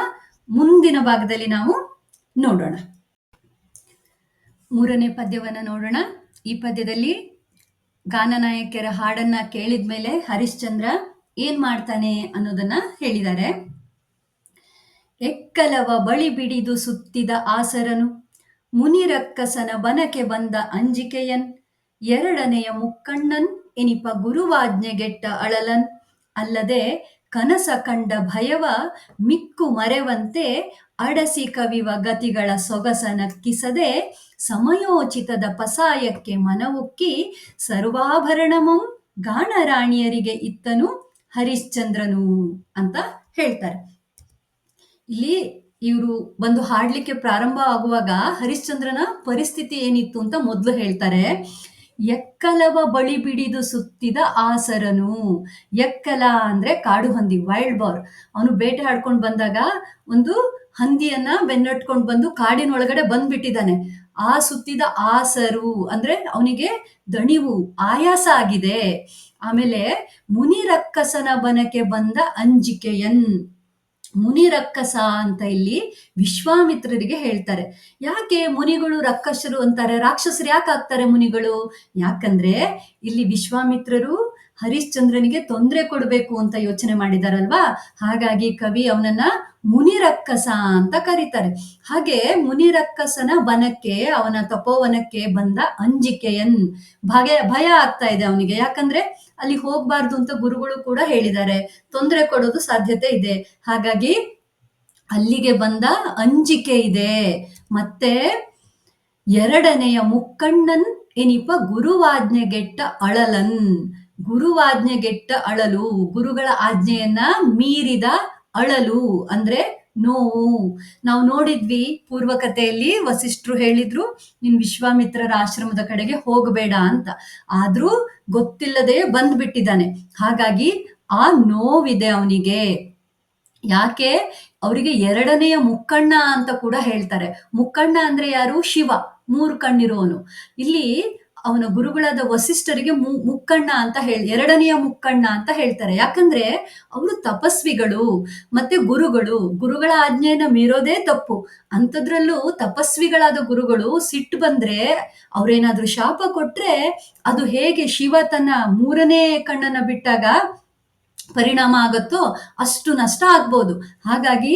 ಮುಂದಿನ ಭಾಗದಲ್ಲಿ ನಾವು ನೋಡೋಣ. 3ನೇ ಪದ್ಯವನ್ನ ನೋಡೋಣ. ಈ ಪದ್ಯದಲ್ಲಿ ಗಾನನಾಯಕಿಯರ ಹಾಡನ್ನ ಕೇಳಿದ್ಮೇಲೆ ಹರಿಶ್ಚಂದ್ರ ಏನ್ ಮಾಡ್ತಾನೆ ಅನ್ನೋದನ್ನ ಹೇಳಿದ್ದಾರೆ. ಎಕ್ಕಲವ ಬಳಿ ಬಿಡಿದು ಸುತ್ತಿದ ಆಸರನು, ಮುನಿರಕ್ಕಸನ ಬನಕೆ ಬಂದ ಅಂಜಿಕೆಯನ್, ಎರಡನೆಯ ಮುಕ್ಕಣ್ಣನ್ ಎನಿಪ ಗುರುವಾಜ್ಞೆಗೆಟ್ಟ ಅಳಲನ್, ಅಲ್ಲದೆ ಕನಸ ಕಂಡ ಭಯವ ಮಿಕ್ಕು ಮರೆವಂತೆ ಅಡಸಿ ಕವಿವ ಗತಿಗಳ ಸೊಗಸನಕ್ಕಿಸದೆ ಸಮಯೋಚಿತದ ಪಸಾಯಕ್ಕೆ ಮನವುಕ್ಕಿ ಸರ್ವಾಭರಣಮಂ ಗಾಣರಾಣಿಯರಿಗೆ ಇತ್ತನು ಹರಿಶ್ಚಂದ್ರನು ಅಂತ ಹೇಳ್ತಾರೆ. ಇಲ್ಲಿ ಇವರು ಬಂದು ಹಾಡ್ಲಿಕ್ಕೆ ಪ್ರಾರಂಭ ಆಗುವಾಗ ಹರಿಶ್ಚಂದ್ರನ ಪರಿಸ್ಥಿತಿ ಏನಿತ್ತು ಅಂತ ಮೊದಲು ಹೇಳ್ತಾರೆ. ಎಕ್ಕಲವ ಬಳಿ ಬಿಡಿದು ಸುತ್ತಿದ ಆಸರನು, ಎಕ್ಕಲ ಅಂದ್ರೆ ಕಾಡು ಹಂದಿ, ವೈಲ್ಡ್ ಬಾರ್. ಅವನು ಬೇಟೆ ಆಡ್ಕೊಂಡು ಬಂದಾಗ ಒಂದು ಹಂದಿಯನ್ನ ಬೆನ್ನಟ್ಕೊಂಡು ಬಂದು ಕಾಡಿನೊಳಗಡೆ ಬಂದ್ಬಿಟ್ಟಿದ್ದಾನೆ. ಆ ಸುತ್ತಿದ ಆಸರು ಅಂದ್ರೆ ಅವನಿಗೆ ದಣಿವು, ಆಯಾಸ ಆಗಿದೆ. ಆಮೇಲೆ ಮುನಿರಕ್ಕಸನ ಬನಕ್ಕೆ ಬಂದ ಅಂಜಿಕೆಯನ್, ಮುನಿರಕ್ಕಸ ಅಂತ ಇಲ್ಲಿ ವಿಶ್ವಾಮಿತ್ರರಿಗೆ ಹೇಳ್ತಾರೆ. ಯಾಕೆ ಮುನಿಗಳು ರಕ್ಕಸರು ಅಂತಾರೆ? ರಾಕ್ಷಸರು ಯಾಕೆ ಆಗ್ತಾರೆ ಮುನಿಗಳು? ಯಾಕಂದ್ರೆ ಇಲ್ಲಿ ವಿಶ್ವಾಮಿತ್ರರು ಹರಿಶ್ಚಂದ್ರನಿಗೆ ತೊಂದರೆ ಕೊಡಬೇಕು ಅಂತ ಯೋಚನೆ ಮಾಡಿದಾರಲ್ವಾ, ಹಾಗಾಗಿ ಕವಿ ಅವನನ್ನ ಮುನಿರಕ್ಕಸ ಅಂತ ಕರೀತಾರೆ. ಹಾಗೆ ಮುನಿರಕ್ಕಸನ ವನಕ್ಕೆ, ಅವನ ತಪೋವನಕ್ಕೆ ಬಂದ ಅಂಜಿಕೆಯನ್, ಭಯ ಆಗ್ತಾ ಇದೆ ಅವನಿಗೆ. ಯಾಕಂದ್ರೆ ಅಲ್ಲಿ ಹೋಗ್ಬಾರ್ದು ಅಂತ ಗುರುಗಳು ಕೂಡ ಹೇಳಿದ್ದಾರೆ, ತೊಂದರೆ ಕೊಡೋದು ಸಾಧ್ಯತೆ ಇದೆ. ಹಾಗಾಗಿ ಅಲ್ಲಿಗೆ ಬಂದ ಅಂಜಿಕೆ ಇದೆ. ಮತ್ತೆ ಎರಡನೆಯ ಮುಕ್ಕಣ್ಣನ್ ಎನಿಪ ಗುರುವಾಜ್ಞೆಗೆಟ್ಟ ಅಳಲನ್, ಗುರುವಾಜ್ಞೆಗೆಟ್ಟ ಅಳಲು, ಗುರುಗಳ ಆಜ್ಞೆಯನ್ನ ಮೀರಿದ ಅಳಲು ಅಂದ್ರೆ ನೋವು. ನಾವು ನೋಡಿದ್ವಿ ಪೂರ್ವಕಥೆಯಲ್ಲಿ, ವಸಿಷ್ಠರು ಹೇಳಿದ್ರು ನೀನ್ ವಿಶ್ವಾಮಿತ್ರರ ಆಶ್ರಮದ ಕಡೆಗೆ ಹೋಗಬೇಡ ಅಂತ. ಆದ್ರೂ ಗೊತ್ತಿಲ್ಲದೆ ಬಂದ್ಬಿಟ್ಟಿದ್ದಾನೆ. ಹಾಗಾಗಿ ಆ ನೋವಿದೆ ಅವನಿಗೆ. ಯಾಕೆ? ಅವರಿಗೆ ಎರಡನೆಯ ಮುಕ್ಕಣ್ಣ ಅಂತ ಕೂಡ ಹೇಳ್ತಾರೆ. ಮುಕ್ಕಣ್ಣ ಅಂದ್ರೆ ಯಾರು? ಶಿವ, 3 ಕಣ್ಣಿರುವವನು. ಇಲ್ಲಿ ಅವನ ಗುರುಗಳಾದ ವಸಿಷ್ಠರಿಗೆ ಮುಕ್ಕಣ್ಣ ಅಂತ ಎರಡನೆಯ ಮುಕ್ಕಣ್ಣ ಅಂತ ಹೇಳ್ತಾರೆ. ಯಾಕಂದ್ರೆ ಅವರು ತಪಸ್ವಿಗಳು ಮತ್ತೆ ಗುರುಗಳ ಆಜ್ಞೆಯನ್ನ ಮೀರೋದೇ ತಪ್ಪು. ಅಂಥದ್ರಲ್ಲೂ ತಪಸ್ವಿಗಳಾದ ಗುರುಗಳು ಸಿಟ್ಟು ಬಂದ್ರೆ, ಅವ್ರೇನಾದ್ರೂ ಶಾಪ ಕೊಟ್ರೆ ಅದು ಹೇಗೆ ಶಿವ ತನ್ನ 3ನೇ ಕಣ್ಣನ್ನ ಬಿಟ್ಟಾಗ ಪರಿಣಾಮ ಆಗತ್ತೋ ಅಷ್ಟು ನಷ್ಟ ಆಗ್ಬೋದು. ಹಾಗಾಗಿ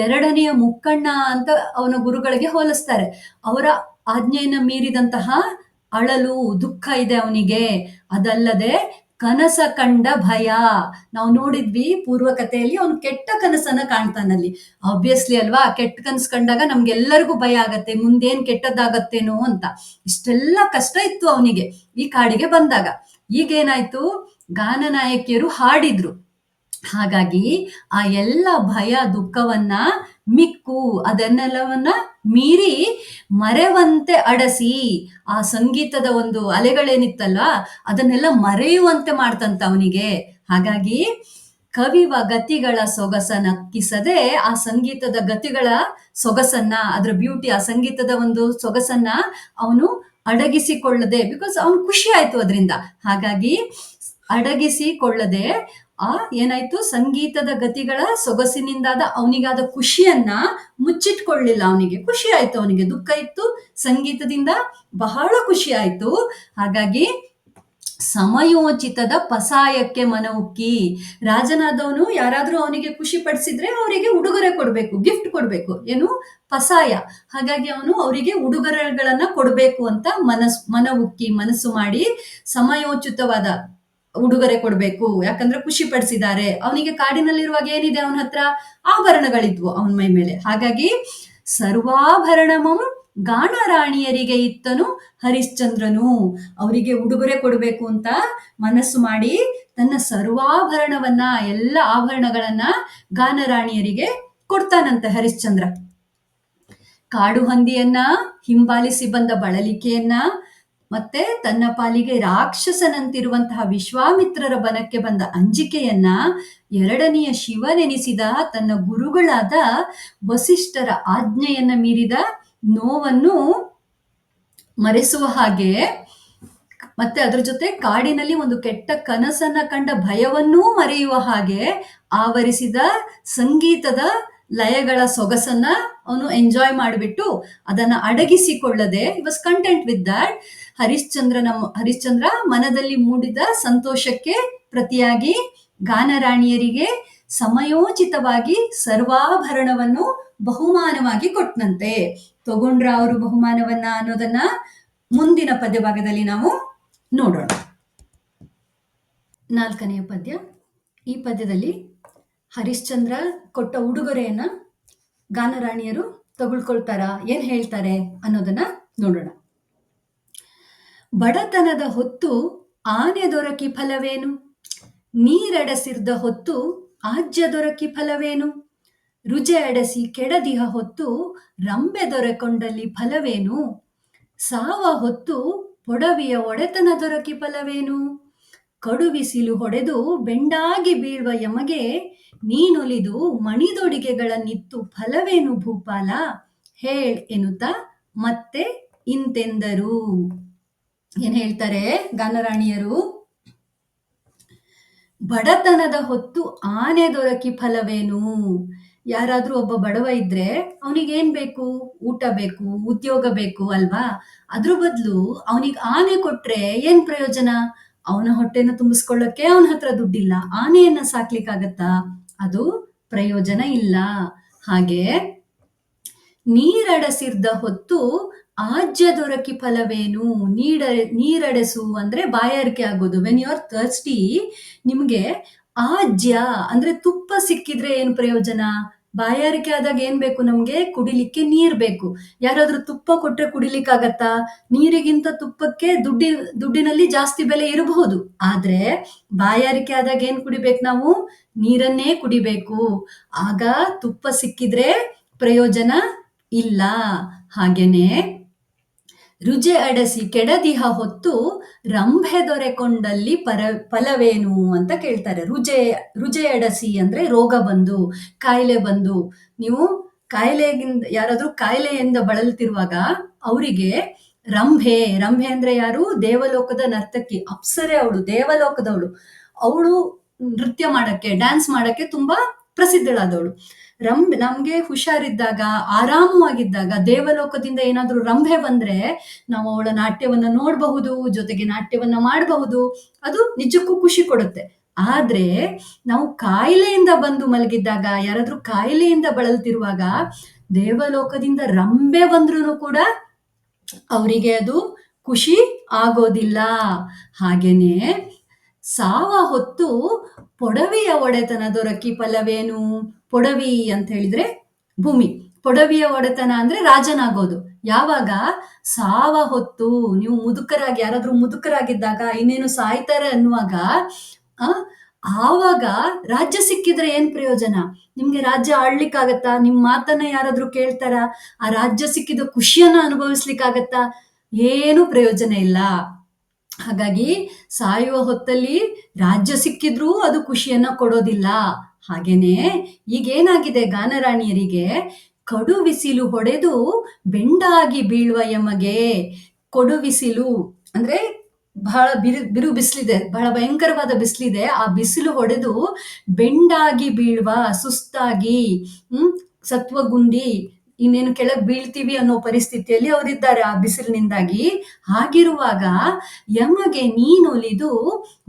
ಎರಡನೆಯ ಮುಕ್ಕಣ್ಣ ಅಂತ ಅವನ ಗುರುಗಳಿಗೆ ಹೋಲಿಸ್ತಾರೆ. ಅವರ ಆಜ್ಞೆಯನ್ನ ಮೀರಿದಂತಹ ಅಳಲು, ದುಃಖ ಇದೆ ಅವನಿಗೆ. ಅದಲ್ಲದೆ ಕನಸ ಕಂಡ ಭಯ. ನಾವು ನೋಡಿದ್ವಿ ಪೂರ್ವಕಥೆಯಲ್ಲಿ, ಅವನು ಕೆಟ್ಟ ಕನಸನ್ನ ಕಾಣ್ತಾನಲ್ಲಿ. ಆಬ್ವಿಯಸ್ಲಿ ಅಲ್ವಾ, ಕೆಟ್ಟ ಕನಸು ಕಂಡಾಗ ನಮ್ಗೆಲ್ಲರಿಗೂ ಭಯ ಆಗತ್ತೆ, ಮುಂದೇನ್ ಕೆಟ್ಟದ್ದಾಗತ್ತೇನೋ ಅಂತ. ಇಷ್ಟೆಲ್ಲ ಕಷ್ಟ ಇತ್ತು ಅವನಿಗೆ ಈ ಕಾಡಿಗೆ ಬಂದಾಗ. ಈಗೇನಾಯ್ತು, ಗಾನನಾಯಕಿಯರು ಹಾಡಿದ್ರು. ಹಾಗಾಗಿ ಆ ಎಲ್ಲ ಭಯ ದುಃಖವನ್ನ ಮಿಕ್ಕು ಅದನ್ನೆಲ್ಲವನ್ನ ಮೀರಿ ಮರೆವಂತೆ ಅಡಸಿ, ಆ ಸಂಗೀತದ ಒಂದು ಅಲೆಗಳೇನಿತ್ತಲ್ವಾ ಅದನ್ನೆಲ್ಲ ಮರೆಯುವಂತೆ ಮಾಡ್ತಂತ ಅವನಿಗೆ. ಹಾಗಾಗಿ ಕವಿವ ಗತಿಗಳ ಸೊಗಸನಕ್ಕಿಸದೆ, ಆ ಸಂಗೀತದ ಗತಿಗಳ ಸೊಗಸನ್ನ, ಅದ್ರ ಬ್ಯೂಟಿ, ಆ ಸಂಗೀತದ ಒಂದು ಸೊಗಸನ್ನ ಅವನು ಅಡಗಿಸಿಕೊಳ್ಳದೆ, ಬಿಕಾಸ್ ಅವನು ಖುಷಿ ಆಯ್ತು ಅದರಿಂದ. ಹಾಗಾಗಿ ಅಡಗಿಸಿಕೊಳ್ಳದೆ ಏನಾಯ್ತು, ಸಂಗೀತದ ಗತಿಗಳ ಸೊಗಸಿನಿಂದಾದ ಅವನಿಗಾದ ಖುಷಿಯನ್ನ ಮುಚ್ಚಿಟ್ಕೊಳ್ಳಿಲ್ಲ. ಅವನಿಗೆ ಖುಷಿ ಆಯ್ತು, ಅವನಿಗೆ ದುಃಖ ಇತ್ತು, ಸಂಗೀತದಿಂದ ಬಹಳ ಖುಷಿ ಆಯ್ತು. ಹಾಗಾಗಿ ಸಮಯೋಚಿತದ ಪಸಾಯಕ್ಕೆ ಮನ ಉಕ್ಕಿ, ರಾಜನಾದವನು ಯಾರಾದ್ರೂ ಅವನಿಗೆ ಖುಷಿ ಪಡಿಸಿದ್ರೆ ಅವರಿಗೆ ಉಡುಗೊರೆ ಕೊಡ್ಬೇಕು, ಗಿಫ್ಟ್ ಕೊಡ್ಬೇಕು, ಏನು ಪಸಾಯ. ಹಾಗಾಗಿ ಅವನು ಅವರಿಗೆ ಉಡುಗೊರೆಗಳನ್ನ ಕೊಡ್ಬೇಕು ಅಂತ ಮನ ಉಕ್ಕಿ, ಮನಸ್ಸು ಮಾಡಿ ಸಮಯೋಚಿತವಾದ ಉಡುಗೊರೆ ಕೊಡ್ಬೇಕು. ಯಾಕಂದ್ರೆ ಖುಷಿ ಪಡಿಸಿದ್ದಾರೆ. ಅವನಿಗೆ ಕಾಡಿನಲ್ಲಿರುವಾಗ ಏನಿದೆ ಅವನ ಹತ್ರ? ಆಭರಣಗಳಿದ್ವು ಅವನ ಮೈ ಮೇಲೆ. ಹಾಗಾಗಿ ಸರ್ವಾಭರಣಮಂ ಗಾಣರಾಣಿಯರಿಗೆ ಇತ್ತನು ಹರಿಶ್ಚಂದ್ರನು, ಅವರಿಗೆ ಉಡುಗೊರೆ ಕೊಡಬೇಕು ಅಂತ ಮನಸ್ಸು ಮಾಡಿ ತನ್ನ ಸರ್ವಾಭರಣವನ್ನ, ಎಲ್ಲ ಆಭರಣಗಳನ್ನ ಗಾನರಾಣಿಯರಿಗೆ ಕೊಡ್ತಾನಂತೆ ಹರಿಶ್ಚಂದ್ರ. ಕಾಡು ಹಂದಿಯನ್ನ ಹಿಂಬಾಲಿಸಿ ಬಂದ ಬಳಲಿಕೆಯನ್ನ, ಮತ್ತೆ ತನ್ನ ಪಾಲಿಗೆ ರಾಕ್ಷಸನಂತಿರುವಂತಹ ವಿಶ್ವಾಮಿತ್ರರ ಬನಕ್ಕೆ ಬಂದ ಅಂಜಿಕೆಯನ್ನ, ಎರಡನೆಯ ಶಿವನೆನಿಸಿದ ತನ್ನ ಗುರುಗಳಾದ ವಸಿಷ್ಠರ ಆಜ್ಞೆಯನ್ನ ಮೀರಿದ ನೋವನ್ನು ಮರೆಸುವ ಹಾಗೆ, ಮತ್ತೆ ಅದ್ರ ಜೊತೆ ಕಾಡಿನಲ್ಲಿ ಒಂದು ಕೆಟ್ಟ ಕನಸನ್ನ ಕಂಡ ಭಯವನ್ನೂ ಮರೆಯುವ ಹಾಗೆ ಆವರಿಸಿದ ಸಂಗೀತದ ಲಯಗಳ ಸೊಗಸನ್ನ ಅವನು ಎಂಜಾಯ್ ಮಾಡಿಬಿಟ್ಟು ಅದನ್ನ ಅಡಗಿಸಿಕೊಳ್ಳದೆ, he was content with that. Harishchandra ಮನದಲ್ಲಿ ಮೂಡಿದ ಸಂತೋಷಕ್ಕೆ ಪ್ರತಿಯಾಗಿ ಗಾನರಾಣಿಯರಿಗೆ ಸಮಯೋಚಿತವಾಗಿ ಸರ್ವಾಭರಣವನ್ನು ಬಹುಮಾನವಾಗಿ ಕೊಟ್ಟನಂತೆ. ತಗೊಂಡ್ರ ಅವರು ಬಹುಮಾನವನ್ನ ಅನ್ನೋದನ್ನ ಮುಂದಿನ ಪದ್ಯಭಾಗದಲ್ಲಿ ನಾವು ನೋಡೋಣ. 4ನೆಯ ಪದ್ಯ. ಈ ಪದ್ಯದಲ್ಲಿ ಹರಿಶ್ಚಂದ್ರ ಕೊಟ್ಟ ಉಡುಗೊರೆಯನ್ನ ಗಾನರಾಣಿಯರು ತಗೊಳ್ಕೊಳ್ತಾರ, ಏನ್ ಹೇಳ್ತಾರೆ ಅನ್ನೋದನ್ನ ನೋಡೋಣ. ಬಡತನದ ಹೊತ್ತು ಆನೆ ದೊರಕಿ ಫಲವೇನು, ನೀರಡಸಿರ್ದ ಹೊತ್ತು ಆಜ್ಯ ದೊರಕಿ ಫಲವೇನು, ರುಜೆ ಅಡಸಿ ಕೆಡದಿಹ ಹೊತ್ತು ರಂಬೆ ದೊರೆಕೊಂಡಲ್ಲಿ ಫಲವೇನು, ಸಾವ ಹೊತ್ತು ಪೊಡವಿಯ ಒಡೆತನ ದೊರಕಿ ಫಲವೇನು, ಕಡುಬಿಸಿಲು ಹೊಡೆದು ಬೆಂಡಾಗಿ ಬೀಳುವ ಯಮಗೆ ನೀನೊಲಿದು ಮಣಿದೊಡಿಗೆಗಳನ್ನಿತ್ತು ಫಲವೇನು ಭೂಪಾಲ, ಹೇಳ್ ಎನ್ನುತ್ತ ಮತ್ತೆ ಇಂತೆಂದರು. ಏನ್ ಹೇಳ್ತಾರೆ ಗಾನರಾಣಿಯರು? ಬಡತನದ ಹೊತ್ತು ಆನೆ ದೊರಕಿ ಫಲವೇನು. ಯಾರಾದ್ರೂ ಒಬ್ಬ ಬಡವ ಇದ್ರೆ ಅವನಿಗೇನ್ ಬೇಕು? ಊಟ ಬೇಕು, ಉದ್ಯೋಗ ಬೇಕು ಅಲ್ವಾ? ಅದ್ರ ಬದಲು ಅವನಿಗೆ ಆನೆ ಕೊಟ್ರೆ ಏನ್ ಪ್ರಯೋಜನ? ಅವನ ಹೊಟ್ಟೆನ ತುಂಬಿಸ್ಕೊಳ್ಳಕ್ಕೆ ಅವನ ಹತ್ರ ದುಡ್ಡಿಲ್ಲ, ಆನೆಯನ್ನ ಸಾಕ್ಲಿಕ್ಕಾಗತ್ತಾ? ಅದು ಪ್ರಯೋಜನ ಇಲ್ಲ. ಹಾಗೆ ನೀರಡಸಿರ್ದ ಹೊತ್ತು ಆಜ್ಯ ದೊರಕಿ ಫಲವೇನು. ನೀರಡೆಸು ಅಂದ್ರೆ ಬಾಯಾರಿಕೆ ಆಗೋದು. ವೆನ್ ಯು ಆರ್ ಥರ್ಸ್ಟಿ, ನಿಮ್ಗೆ ಆಜ್ಯ ಅಂದ್ರೆ ತುಪ್ಪ ಸಿಕ್ಕಿದ್ರೆ ಏನ್ ಪ್ರಯೋಜನ? ಬಾಯಾರಿಕೆ ಆದಾಗ ಏನ್ ಬೇಕು ನಮ್ಗೆ? ಕುಡಿಲಿಕ್ಕೆ ನೀರ್ ಬೇಕು. ಯಾರಾದ್ರೂ ತುಪ್ಪ ಕೊಟ್ರೆ ಕುಡಿಲಿಕ್ಕಾಗತ್ತಾ? ನೀರಿಗಿಂತ ತುಪ್ಪಕ್ಕೆ ದುಡ್ಡಿನಲ್ಲಿ ಜಾಸ್ತಿ ಬೆಲೆ ಇರಬಹುದು. ಆದ್ರೆ ಬಾಯಾರಿಕೆ ಆದಾಗ ಏನ್ ಕುಡಿಬೇಕು ನಾವು? ನೀರನ್ನೇ ಕುಡಿಬೇಕು. ಆಗ ತುಪ್ಪ ಸಿಕ್ಕಿದ್ರೆ ಪ್ರಯೋಜನ ಇಲ್ಲ. ಹಾಗೇನೆ ರುಜೆ ಅಡಸಿ ಕೆಡದಿಹ ಹೊತ್ತು ರಂಭೆ ದೊರೆಕೊಂಡಲ್ಲಿ ಫಲವೇನು ಅಂತ ಕೇಳ್ತಾರೆ. ರುಜೆ ಅಡಸಿ ಅಂದ್ರೆ ರೋಗ ಬಂದು, ಕಾಯಿಲೆ ಬಂದು, ನೀವು ಯಾರಾದ್ರೂ ಕಾಯಿಲೆಯಿಂದ ಬಳಲ್ತಿರುವಾಗ ಅವರಿಗೆ ರಂಭೆ ಅಂದ್ರೆ ಯಾರು? ದೇವಲೋಕದ ನರ್ತಕಿ, ಅಪ್ಸರೆ. ಅವಳು ದೇವಲೋಕದವಳು. ಅವಳು ನೃತ್ಯ ಮಾಡಕ್ಕೆ, ಡ್ಯಾನ್ಸ್ ಮಾಡಕ್ಕೆ ತುಂಬಾ ಪ್ರಸಿದ್ಧಳಾದವಳು. ನಮ್ಗೆ ಹುಷಾರಿದ್ದಾಗ, ಆರಾಮವಾಗಿದ್ದಾಗ ದೇವಲೋಕದಿಂದ ಏನಾದ್ರೂ ರಂಭೆ ಬಂದ್ರೆ ನಾವು ಅವಳ ನಾಟ್ಯವನ್ನ ನೋಡಬಹುದು, ಜೊತೆಗೆ ನಾಟ್ಯವನ್ನ ಮಾಡಬಹುದು. ಅದು ನಿಜಕ್ಕೂ ಖುಷಿ ಕೊಡುತ್ತೆ. ಆದ್ರೆ ನಾವು ಕಾಯಿಲೆಯಿಂದ ಬಂದು ಮಲಗಿದ್ದಾಗ, ಯಾರಾದ್ರೂ ಕಾಯಿಲೆಯಿಂದ ಬಳಲ್ತಿರುವಾಗ ದೇವಲೋಕದಿಂದ ರಂಭೆ ಬಂದ್ರೂ ಕೂಡ ಅವರಿಗೆ ಅದು ಖುಷಿ ಆಗೋದಿಲ್ಲ. ಹಾಗೇನೆ ಸಾವ ಹೊತ್ತು ಪೊಡವಿಯ ಒಡೆತನ ದೊರಕಿ ಫಲವೇನು. ಪೊಡವಿ ಅಂತ ಹೇಳಿದ್ರೆ ಭೂಮಿ. ಪೊಡವಿಯ ಒಡೆತನ ಅಂದ್ರೆ ರಾಜನಾಗೋದು. ಯಾವಾಗ? ಸಾವ ಹೊತ್ತು. ನೀವು ಯಾರಾದ್ರೂ ಮುದುಕರಾಗಿದ್ದಾಗ, ಇನ್ನೇನು ಸಾಯ್ತಾರೆ ಅನ್ನುವಾಗ ಆವಾಗ ರಾಜ್ಯ ಸಿಕ್ಕಿದ್ರೆ ಏನ್ ಪ್ರಯೋಜನ? ನಿಮ್ಗೆ ರಾಜ್ಯ ಆಳ್ಲಿಕ್ಕಾಗತ್ತಾ? ನಿಮ್ ಮಾತನ್ನ ಯಾರಾದ್ರೂ ಕೇಳ್ತಾರ? ಆ ರಾಜ್ಯ ಸಿಕ್ಕಿದ ಖುಷಿಯನ್ನ ಅನುಭವಿಸ್ಲಿಕ್ಕಾಗತ್ತಾ? ಏನು ಪ್ರಯೋಜನ ಇಲ್ಲ. ಹಾಗಾಗಿ ಸಾಯುವ ಹೊತ್ತಲ್ಲಿ ರಾಜ್ಯ ಸಿಕ್ಕಿದ್ರೂ ಅದು ಖುಷಿಯನ್ನ ಕೊಡೋದಿಲ್ಲ. ಹಾಗೇನೆ ಈಗೇನಾಗಿದೆ ಗಾನರಾಣಿಯರಿಗೆ? ಕಡು ಬಿಸಿಲು ಹೊಡೆದು ಬೆಂಡಾಗಿ ಬೀಳುವ ಯಮಗೆ. ಕೊಡು ಬಿಸಿಲು ಅಂದ್ರೆ ಬಹಳ ಬಿರು ಬಿಸಿಲಿದೆ, ಬಹಳ ಭಯಂಕರವಾದ ಬಿಸಿಲಿದೆ. ಆ ಬಿಸಿಲು ಹೊಡೆದು ಬೆಂಡಾಗಿ ಬೀಳುವ, ಸುಸ್ತಾಗಿ, ಸತ್ವಗುಂದಿ, ಇನ್ನೇನು ಕೆಳಗ್ ಬೀಳ್ತೀವಿ ಅನ್ನೋ ಪರಿಸ್ಥಿತಿಯಲ್ಲಿ ಅವರಿದ್ದಾರೆ ಆ ಬಿಸಿಲಿನಿಂದಾಗಿ. ಹಾಗಿರುವಾಗ ಯಮಗೆ ನೀನೊಲಿದು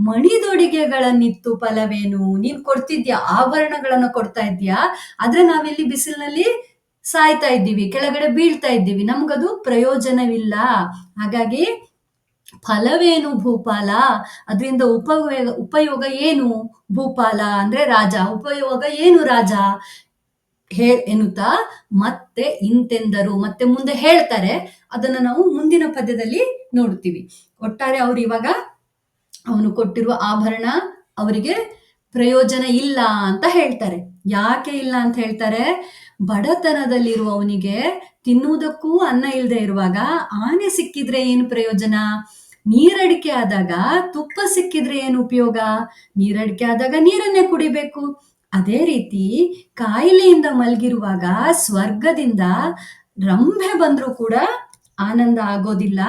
ಮಣಿದೊಡಿಗೆಗಳನ್ನಿತ್ತು ಫಲವೇನು. ನೀನ್ ಕೊಡ್ತಿದ್ಯಾ, ಆಭರಣಗಳನ್ನ ಕೊಡ್ತಾ ಇದ್ಯಾ, ಆದ್ರೆ ನಾವಿಲ್ಲಿ ಬಿಸಿಲಿನಲ್ಲಿ ಸಾಯ್ತಾ ಇದ್ದೀವಿ, ಕೆಳಗಡೆ ಬೀಳ್ತಾ ಇದ್ದೀವಿ, ನಮ್ಗದು ಪ್ರಯೋಜನವಿಲ್ಲ. ಹಾಗಾಗಿ ಫಲವೇನು ಭೂಪಾಲ, ಅದರಿಂದ ಉಪಯೋಗ ಏನು? ಭೂಪಾಲ ಅಂದ್ರೆ ರಾಜ. ಉಪಯೋಗ ಏನು ರಾಜ ಎನ್ನುತ್ತಾ ಮತ್ತೆ ಇಂತೆಂದರು. ಮತ್ತೆ ಮುಂದೆ ಹೇಳ್ತಾರೆ. ಅದನ್ನ ನಾವು ಮುಂದಿನ ಪದ್ಯದಲ್ಲಿ ನೋಡ್ತೀವಿ. ಒಟ್ಟಾರೆ ಅವ್ರು ಇವಾಗ ಅವನು ಕೊಟ್ಟಿರುವ ಆಭರಣ ಅವರಿಗೆ ಪ್ರಯೋಜನ ಇಲ್ಲ ಅಂತ ಹೇಳ್ತಾರೆ. ಯಾಕೆ ಇಲ್ಲ ಅಂತ ಹೇಳ್ತಾರೆ? ಬಡತನದಲ್ಲಿರುವವನಿಗೆ ತಿನ್ನುವುದಕ್ಕೂ ಅನ್ನ ಇಲ್ಲದೆ ಇರುವಾಗ ಆನೆ ಸಿಕ್ಕಿದ್ರೆ ಏನು ಪ್ರಯೋಜನ? ನೀರಡಿಕೆ ಆದಾಗ ತುಪ್ಪ ಸಿಕ್ಕಿದ್ರೆ ಏನು ಉಪಯೋಗ? ನೀರಡಿಕೆ ಆದಾಗ ನೀರನ್ನೇ ಕುಡಿಬೇಕು. ಅದೇ ರೀತಿ ಕಾಯಿಲೆಯಿಂದ ಮಲಗಿರುವಾಗ ಸ್ವರ್ಗದಿಂದ ರಂಭೆ ಬಂದ್ರೂ ಕೂಡ ಆನಂದ ಆಗೋದಿಲ್ಲ.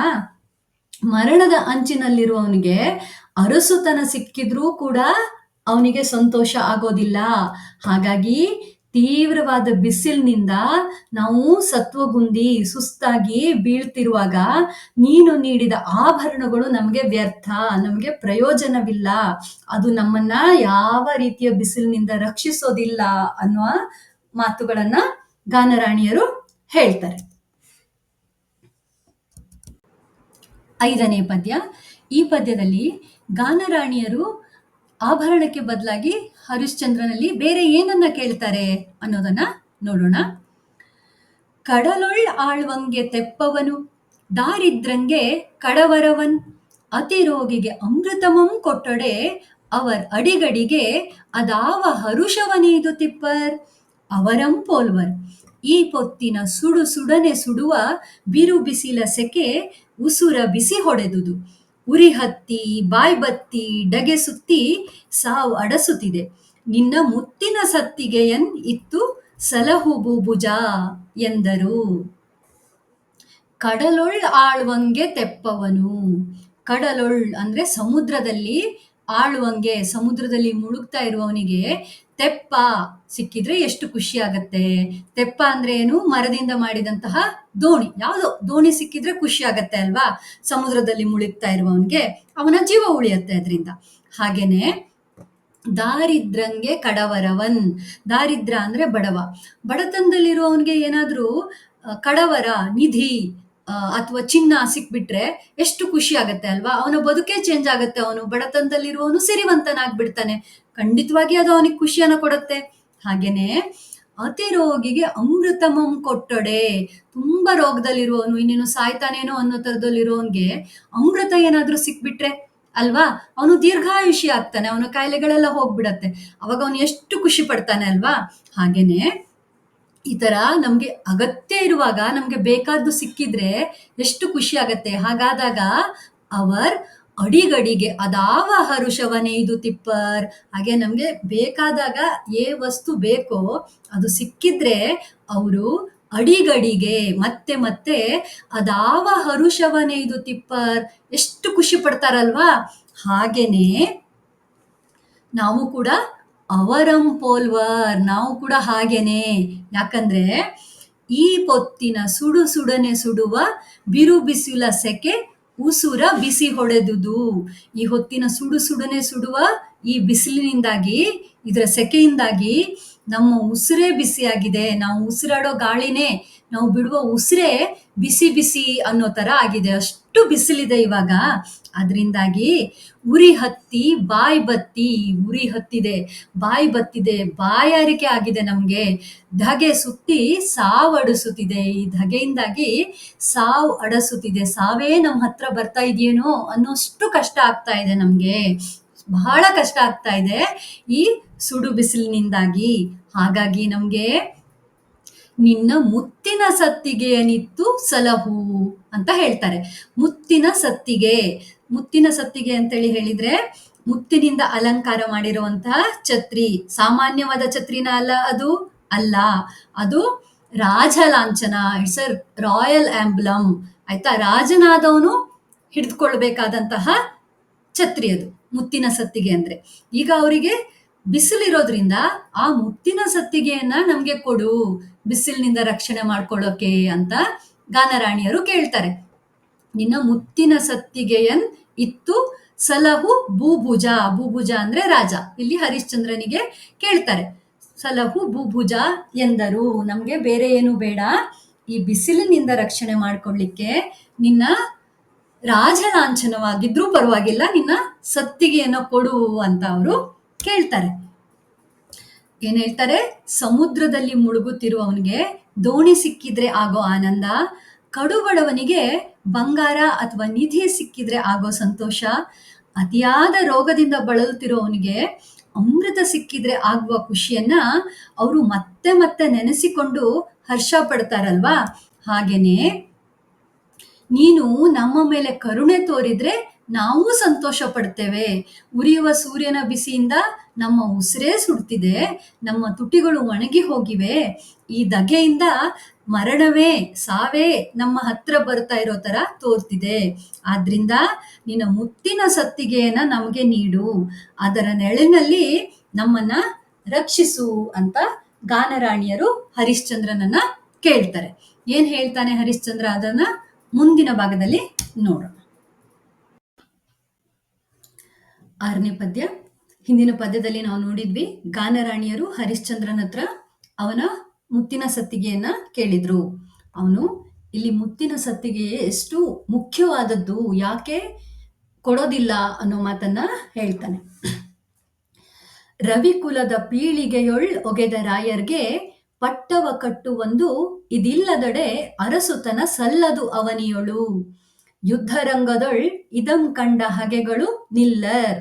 ಮರಣದ ಅಂಚಿನಲ್ಲಿರುವವನಿಗೆ ಅರಸುತನ ಸಿಕ್ಕಿದ್ರೂ ಕೂಡ ಅವನಿಗೆ ಸಂತೋಷ ಆಗೋದಿಲ್ಲ. ಹಾಗಾಗಿ ತೀವ್ರವಾದ ಬಿಸಿಲಿನಿಂದ ನಾವು ಸತ್ವಗುಂದಿ, ಸುಸ್ತಾಗಿ ಬೀಳ್ತಿರುವಾಗ ನೀನು ನೀಡಿದ ಆಭರಣಗಳು ನಮಗೆ ವ್ಯರ್ಥ, ನಮಗೆ ಪ್ರಯೋಜನವಿಲ್ಲ, ಅದು ನಮ್ಮನ್ನ ಯಾವ ರೀತಿಯ ಬಿಸಿಲಿನಿಂದ ರಕ್ಷಿಸೋದಿಲ್ಲ ಅನ್ನುವ ಮಾತುಗಳನ್ನ ಗಾನರಾಣಿಯರು ಹೇಳ್ತಾರೆ. 5ನೇ ಪದ್ಯ. ಈ ಪದ್ಯದಲ್ಲಿ ಗಾನರಾಣಿಯರು ಆಭರಣಕ್ಕೆ ಬದಲಾಗಿ ಹರಿಶ್ಚಂದ್ರನಲ್ಲಿ ಬೇರೆ ಏನನ್ನ ಕೇಳ್ತಾರೆ ಅನ್ನೋದನ್ನ ನೋಡೋಣ. ಕಡಲೊಳ್ ಆಳ್ವಂಗೆ ತೆಪ್ಪವನು, ದಾರಿದ್ರಂಗೆ ಕಡವರವನ್, ಅತಿರೋಗಿಗೆ ಅಮೃತಮಂ ಕೊಟ್ಟೊಡೆ, ಅವರ್ ಅಡಿಗಡಿಗೆ ಅದಾವ ಹರುಷವನೀದು ತಿಪ್ಪರ್, ಅವರಂ ಪೋಲ್ವರ್. ಈ ಪೊತ್ತಿನ ಸುಡನೆ ಸುಡುವ ಬಿರು ಬಿಸಿಲ ಸೆಕೆ ಉಸುರ ಬಿಸಿ ಹೊಡೆದುದು. ಉರಿ ಹತ್ತಿ ಬಾಯ್ಬತ್ತಿ ಡಗೆ ಸುತ್ತಿ ಸಾವು ಅಡಸುತ್ತಿದೆ. ನಿನ್ನ ಮುತ್ತಿನ ಸತ್ತಿಗೆಯನ್ ಇತ್ತು ಸಲಹುಬು ಭುಜ ಎಂದರು. ಕಡಲೊಳ್ ಆಳ್ವಂಗೆ ತೆಪ್ಪವನು. ಕಡಲೊಳ್ ಅಂದ್ರೆ ಸಮುದ್ರದಲ್ಲಿ, ಆಳ್ವಂಗೆ ಸಮುದ್ರದಲ್ಲಿ ಮುಳುಗ್ತಾ ಇರುವವನಿಗೆ ತೆಪ್ಪ ಸಿಕ್ಕಿದ್ರೆ ಎಷ್ಟು ಖುಷಿ ಆಗತ್ತೆ. ತೆಪ್ಪ ಅಂದ್ರೆ ಏನು? ಮರದಿಂದ ಮಾಡಿದಂತಹ ದೋಣಿ. ಯಾವುದೋ ದೋಣಿ ಸಿಕ್ಕಿದ್ರೆ ಖುಷಿ ಆಗತ್ತೆ ಅಲ್ವಾ? ಸಮುದ್ರದಲ್ಲಿ ಮುಳುಗ್ತಾ ಇರುವವನಿಗೆ ಅವನ ಜೀವ ಉಳಿಯತ್ತೆ ಅದರಿಂದ. ಹಾಗೇನೆ ದಾರಿದ್ರಂಗೆ ಕಡವರವನ್. ದಾರಿದ್ರ ಅಂದ್ರೆ ಬಡವ. ಬಡತನದಲ್ಲಿರುವವನ್ಗೆ ಏನಾದ್ರೂ ಕಡವರ, ನಿಧಿ ಅಥವಾ ಚಿನ್ನ ಸಿಕ್ಬಿಟ್ರೆ ಎಷ್ಟು ಖುಷಿ ಆಗತ್ತೆ ಅಲ್ವಾ? ಅವನ ಬದುಕೇ ಚೇಂಜ್ ಆಗತ್ತೆ. ಅವನು ಬಡತನದಲ್ಲಿರುವವನು ಸಿರಿವಂತನಾಗ್ಬಿಡ್ತಾನೆ. ಖಂಡಿತವಾಗಿ ಅದು ಅವನಿಗೆ ಖುಷಿಯನ್ನ ಕೊಡುತ್ತೆ. ಹಾಗೇನೆ ಅತಿ ರೋಗಿಗೆ ಅಮೃತಮಂ ಕೊಟ್ಟೊಡೆ. ತುಂಬಾ ರೋಗದಲ್ಲಿರುವವನು ಇನ್ನೇನು ಸಾಯ್ತಾನೇನೋ ಅನ್ನೋ ತರದಲ್ಲಿರುವವನ್ಗೆ ಅಮೃತ ಏನಾದ್ರೂ ಸಿಕ್ಬಿಟ್ರೆ ಅಲ್ವಾ, ಅವನು ದೀರ್ಘಾಯುಷಿ ಆಗ್ತಾನೆ, ಅವನ ಕಾಯಿಲೆಗಳೆಲ್ಲ ಹೋಗ್ಬಿಡತ್ತೆ. ಅವಾಗ ಅವನು ಎಷ್ಟು ಖುಷಿ ಪಡ್ತಾನೆ ಅಲ್ವಾ? ಹಾಗೇನೆ ಈ ತರ ನಮ್ಗೆ ಅಗತ್ಯ ಇರುವಾಗ ನಮ್ಗೆ ಬೇಕಾದ್ದು ಸಿಕ್ಕಿದ್ರೆ ಎಷ್ಟು ಖುಷಿ ಆಗತ್ತೆ. ಹಾಗಾದಾಗ ಅವರ್ ಅಡಿಗಡಿಗೆ ಅದಾವ ಹರುಷವನೇ ಇದು ತಿಪ್ಪರ್. ಹಾಗೆ ನಮ್ಗೆ ಬೇಕಾದಾಗ ವಸ್ತು ಬೇಕೋ ಅದು ಸಿಕ್ಕಿದ್ರೆ ಅವರು ಅಡಿಗಡಿಗೆ ಮತ್ತೆ ಮತ್ತೆ ಅದಾವ ಹರುಷವನೇ ಇದು ತಿಪ್ಪರ್, ಎಷ್ಟು ಖುಷಿ ಪಡ್ತಾರಲ್ವಾ? ಹಾಗೇನೆ ನಾವು ಕೂಡ ಅವರಂ ಪೋಲ್ವರ್, ನಾವು ಕೂಡ ಹಾಗೇನೆ. ಯಾಕಂದ್ರೆ ಈ ಪೊತ್ತಿನ ಸುಡು ಸುಡನೆ ಸುಡುವ ಬಿರು ಬಿಸಿಲ ಸೆಕೆ ಉಸುರ ಬಿಸಿ ಹೊಡೆದುದು. ಈ ಹೊತ್ತಿನ ಸುಡು ಸುಡನೆ ಸುಡುವ ಈ ಬಿಸಿಲಿನಿಂದಾಗಿ, ಇದರ ಸೆಕೆಯಿಂದಾಗಿ ನಮ್ಮ ಉಸಿರೇ ಬಿಸಿಯಾಗಿದೆ. ನಾವು ಉಸಿರಾಡೋ ಗಾಳಿನೇ, ನಾವು ಬಿಡುವ ಉಸಿರೇ ಬಿಸಿ ಬಿಸಿ ಅನ್ನೋ ತರ ಆಗಿದೆ. ಅಷ್ಟು ಬಿಸಿಲಿದೆ ಇವಾಗ. ಅದರಿಂದಾಗಿ ಉರಿ ಹತ್ತಿ ಬಾಯಿ ಬತ್ತಿ, ಉರಿ ಹತ್ತಿದೆ, ಬಾಯಿ ಬತ್ತಿದೆ, ಬಾಯಾರಿಕೆ ಆಗಿದೆ ನಮ್ಗೆ. ಧಗೆ ಸುತ್ತಿ ಸಾವು ಅಡಸುತ್ತಿದೆ. ಈ ಧಗೆಯಿಂದಾಗಿ ಸಾವು ಅಡಸುತ್ತಿದೆ. ಸಾವೇ ನಮ್ಮ ಹತ್ರ ಬರ್ತಾ ಇದೆಯೇನೋ ಅನ್ನೋಷ್ಟು ಕಷ್ಟ ಆಗ್ತಾ ಇದೆ ನಮ್ಗೆ. ಬಹಳ ಕಷ್ಟ ಆಗ್ತಾ ಇದೆ ಈ ಸುಡು ಬಿಸಿಲಿನಿಂದಾಗಿ. ಹಾಗಾಗಿ ನಮ್ಗೆ ನಿನ್ನ ಮುತ್ತಿನ ಸತ್ತಿಗೆಯನಿತ್ತು ಸಲಹು ಅಂತ ಹೇಳ್ತಾರೆ. ಮುತ್ತಿನ ಸತ್ತಿಗೆ, ಮುತ್ತಿನ ಸತ್ತಿಗೆ ಅಂತೇಳಿ ಹೇಳಿದ್ರೆ ಮುತ್ತಿನಿಂದ ಅಲಂಕಾರ ಮಾಡಿರುವಂತಹ ಛತ್ರಿ. ಸಾಮಾನ್ಯವಾದ ಛತ್ರಿನ ಅಲ್ಲ ಅದು, ಅಲ್ಲ ಅದು ರಾಜಲಾಂಛನ. It's a royal emblem. ಆಯ್ತಾ? ರಾಜನಾದವನು ಹಿಡಿದುಕೊಳ್ಬೇಕಾದಂತಹ ಛತ್ರಿ ಅದು ಮುತ್ತಿನ ಸತ್ತಿಗೆ ಅಂದ್ರೆ. ಈಗ ಅವರಿಗೆ ಬಿಸಿಲಿರೋದ್ರಿಂದ ಆ ಮುತ್ತಿನ ಸತ್ತಿಗೆಯನ್ನ ನಮ್ಗೆ ಕೊಡು, ಬಿಸಿಲಿನಿಂದ ರಕ್ಷಣೆ ಮಾಡ್ಕೊಳ್ಳೋಕೆ ಅಂತ ಗಾನರಾಣಿಯರು ಕೇಳ್ತಾರೆ. ನಿನ್ನ ಮುತ್ತಿನ ಸತ್ತಿಗೆಯನ್ ಇತ್ತು ಸಲಹು ಭೂಭುಜ. ಭೂಭುಜ ಅಂದ್ರೆ ರಾಜ. ಇಲ್ಲಿ ಹರಿಶ್ಚಂದ್ರನಿಗೆ ಕೇಳ್ತಾರೆ, ಸಲಹು ಭೂಭುಜ ಎಂದರು. ನಮ್ಗೆ ಬೇರೆ ಏನು ಬೇಡ, ಈ ಬಿಸಿಲಿನಿಂದ ರಕ್ಷಣೆ ಮಾಡ್ಕೊಳ್ಳಿಕ್ಕೆ ನಿನ್ನ ರಾಜಲಾಂಛನವಾಗಿದ್ರೂ ಪರವಾಗಿಲ್ಲ, ನಿನ್ನ ಸತ್ತಿಗೆಯನ್ನು ಕೊಡು ಅಂತ ಅವರು ಕೇಳ್ತಾರೆ. ಏನ್ ಹೇಳ್ತಾರೆ? ಸಮುದ್ರದಲ್ಲಿ ಮುಳುಗುತ್ತಿರುವವನಿಗೆ ದೋಣಿ ಸಿಕ್ಕಿದ್ರೆ ಆಗೋ ಆನಂದ, ಕಡುಬಡವನಿಗೆ ಬಂಗಾರ ಅಥವಾ ನಿಧಿ ಸಿಕ್ಕಿದ್ರೆ ಆಗೋ ಸಂತೋಷ, ಅತಿಯಾದ ರೋಗದಿಂದ ಬಳಲುತ್ತಿರೋವನಿಗೆ ಅಮೃತ ಸಿಕ್ಕಿದ್ರೆ ಆಗುವ ಖುಷಿಯನ್ನ ಅವರು ಮತ್ತೆ ಮತ್ತೆ ನೆನೆಸಿಕೊಂಡು ಹರ್ಷ ಪಡ್ತಾರಲ್ವಾ? ಹಾಗೇನೆ ನೀನು ನಮ್ಮ ಮೇಲೆ ಕರುಣೆ ತೋರಿದ್ರೆ ನಾವು ಸಂತೋಷ ಪಡ್ತೇವೆ. ಉರಿಯುವ ಸೂರ್ಯನ ಬಿಸಿಯಿಂದ ನಮ್ಮ ಉಸಿರೇ ಸುಡ್ತಿದೆ, ನಮ್ಮ ತುಟಿಗಳು ಒಣಗಿ ಹೋಗಿವೆ. ಈ ಧಗೆಯಿಂದ ಮರಣವೇ, ಸಾವೇ ನಮ್ಮ ಹತ್ರ ಬರ್ತಾ ಇರೋ ತರ ತೋರ್ತಿದೆ. ಆದ್ರಿಂದ ನಿನ್ನ ಮುತ್ತಿನ ಸತ್ತಿಗೆಯನ್ನ ನಮಗೆ ನೀಡು, ಅದರ ನೆರಳಿನಲ್ಲಿ ನಮ್ಮನ್ನ ರಕ್ಷಿಸು ಅಂತ ಗಾನರಾಣಿಯರು ಹರಿಶ್ಚಂದ್ರನನ್ನ ಕೇಳ್ತಾರೆ. ಏನ್ ಹೇಳ್ತಾನೆ ಹರಿಶ್ಚಂದ್ರ ಅದನ್ನ ಮುಂದಿನ ಭಾಗದಲ್ಲಿ ನೋಡೋಣ. 6ನೇ ಪದ್ಯ. ಹಿಂದಿನ ಪದ್ಯದಲ್ಲಿ ನಾವು ನೋಡಿದ್ವಿ, ಗಾನರಾಣಿಯರು ಹರಿಶ್ಚಂದ್ರನ ಹತ್ರ ಅವನ ಮುತ್ತಿನ ಸತ್ತಿಗೆಯನ್ನ ಕೇಳಿದ್ರು. ಅವನು ಇಲ್ಲಿ ಮುತ್ತಿನ ಸತ್ತಿಗೆ ಎಷ್ಟು ಮುಖ್ಯವಾದದ್ದು, ಯಾಕೆ ಕೊಡೋದಿಲ್ಲ ಅನ್ನೋ ಮಾತನ್ನ ಹೇಳ್ತಾನೆ. ರವಿಕುಲದ ಪೀಳಿಗೆಯೊಳ್ ಒಗೆದ ರಾಯರ್ಗೆ ಪಟ್ಟವ ಕಟ್ಟುವೊಂದು ಇದಿಲ್ಲದಡೆ ಅರಸುತನ ಸಲ್ಲದು ಅವನಿಯೊಳು. ಯುದ್ಧರಂಗದೊಳ್ ಇದಂ ಕಂಡ ಹಗೆಗಳು ನಿಲ್ಲರ್.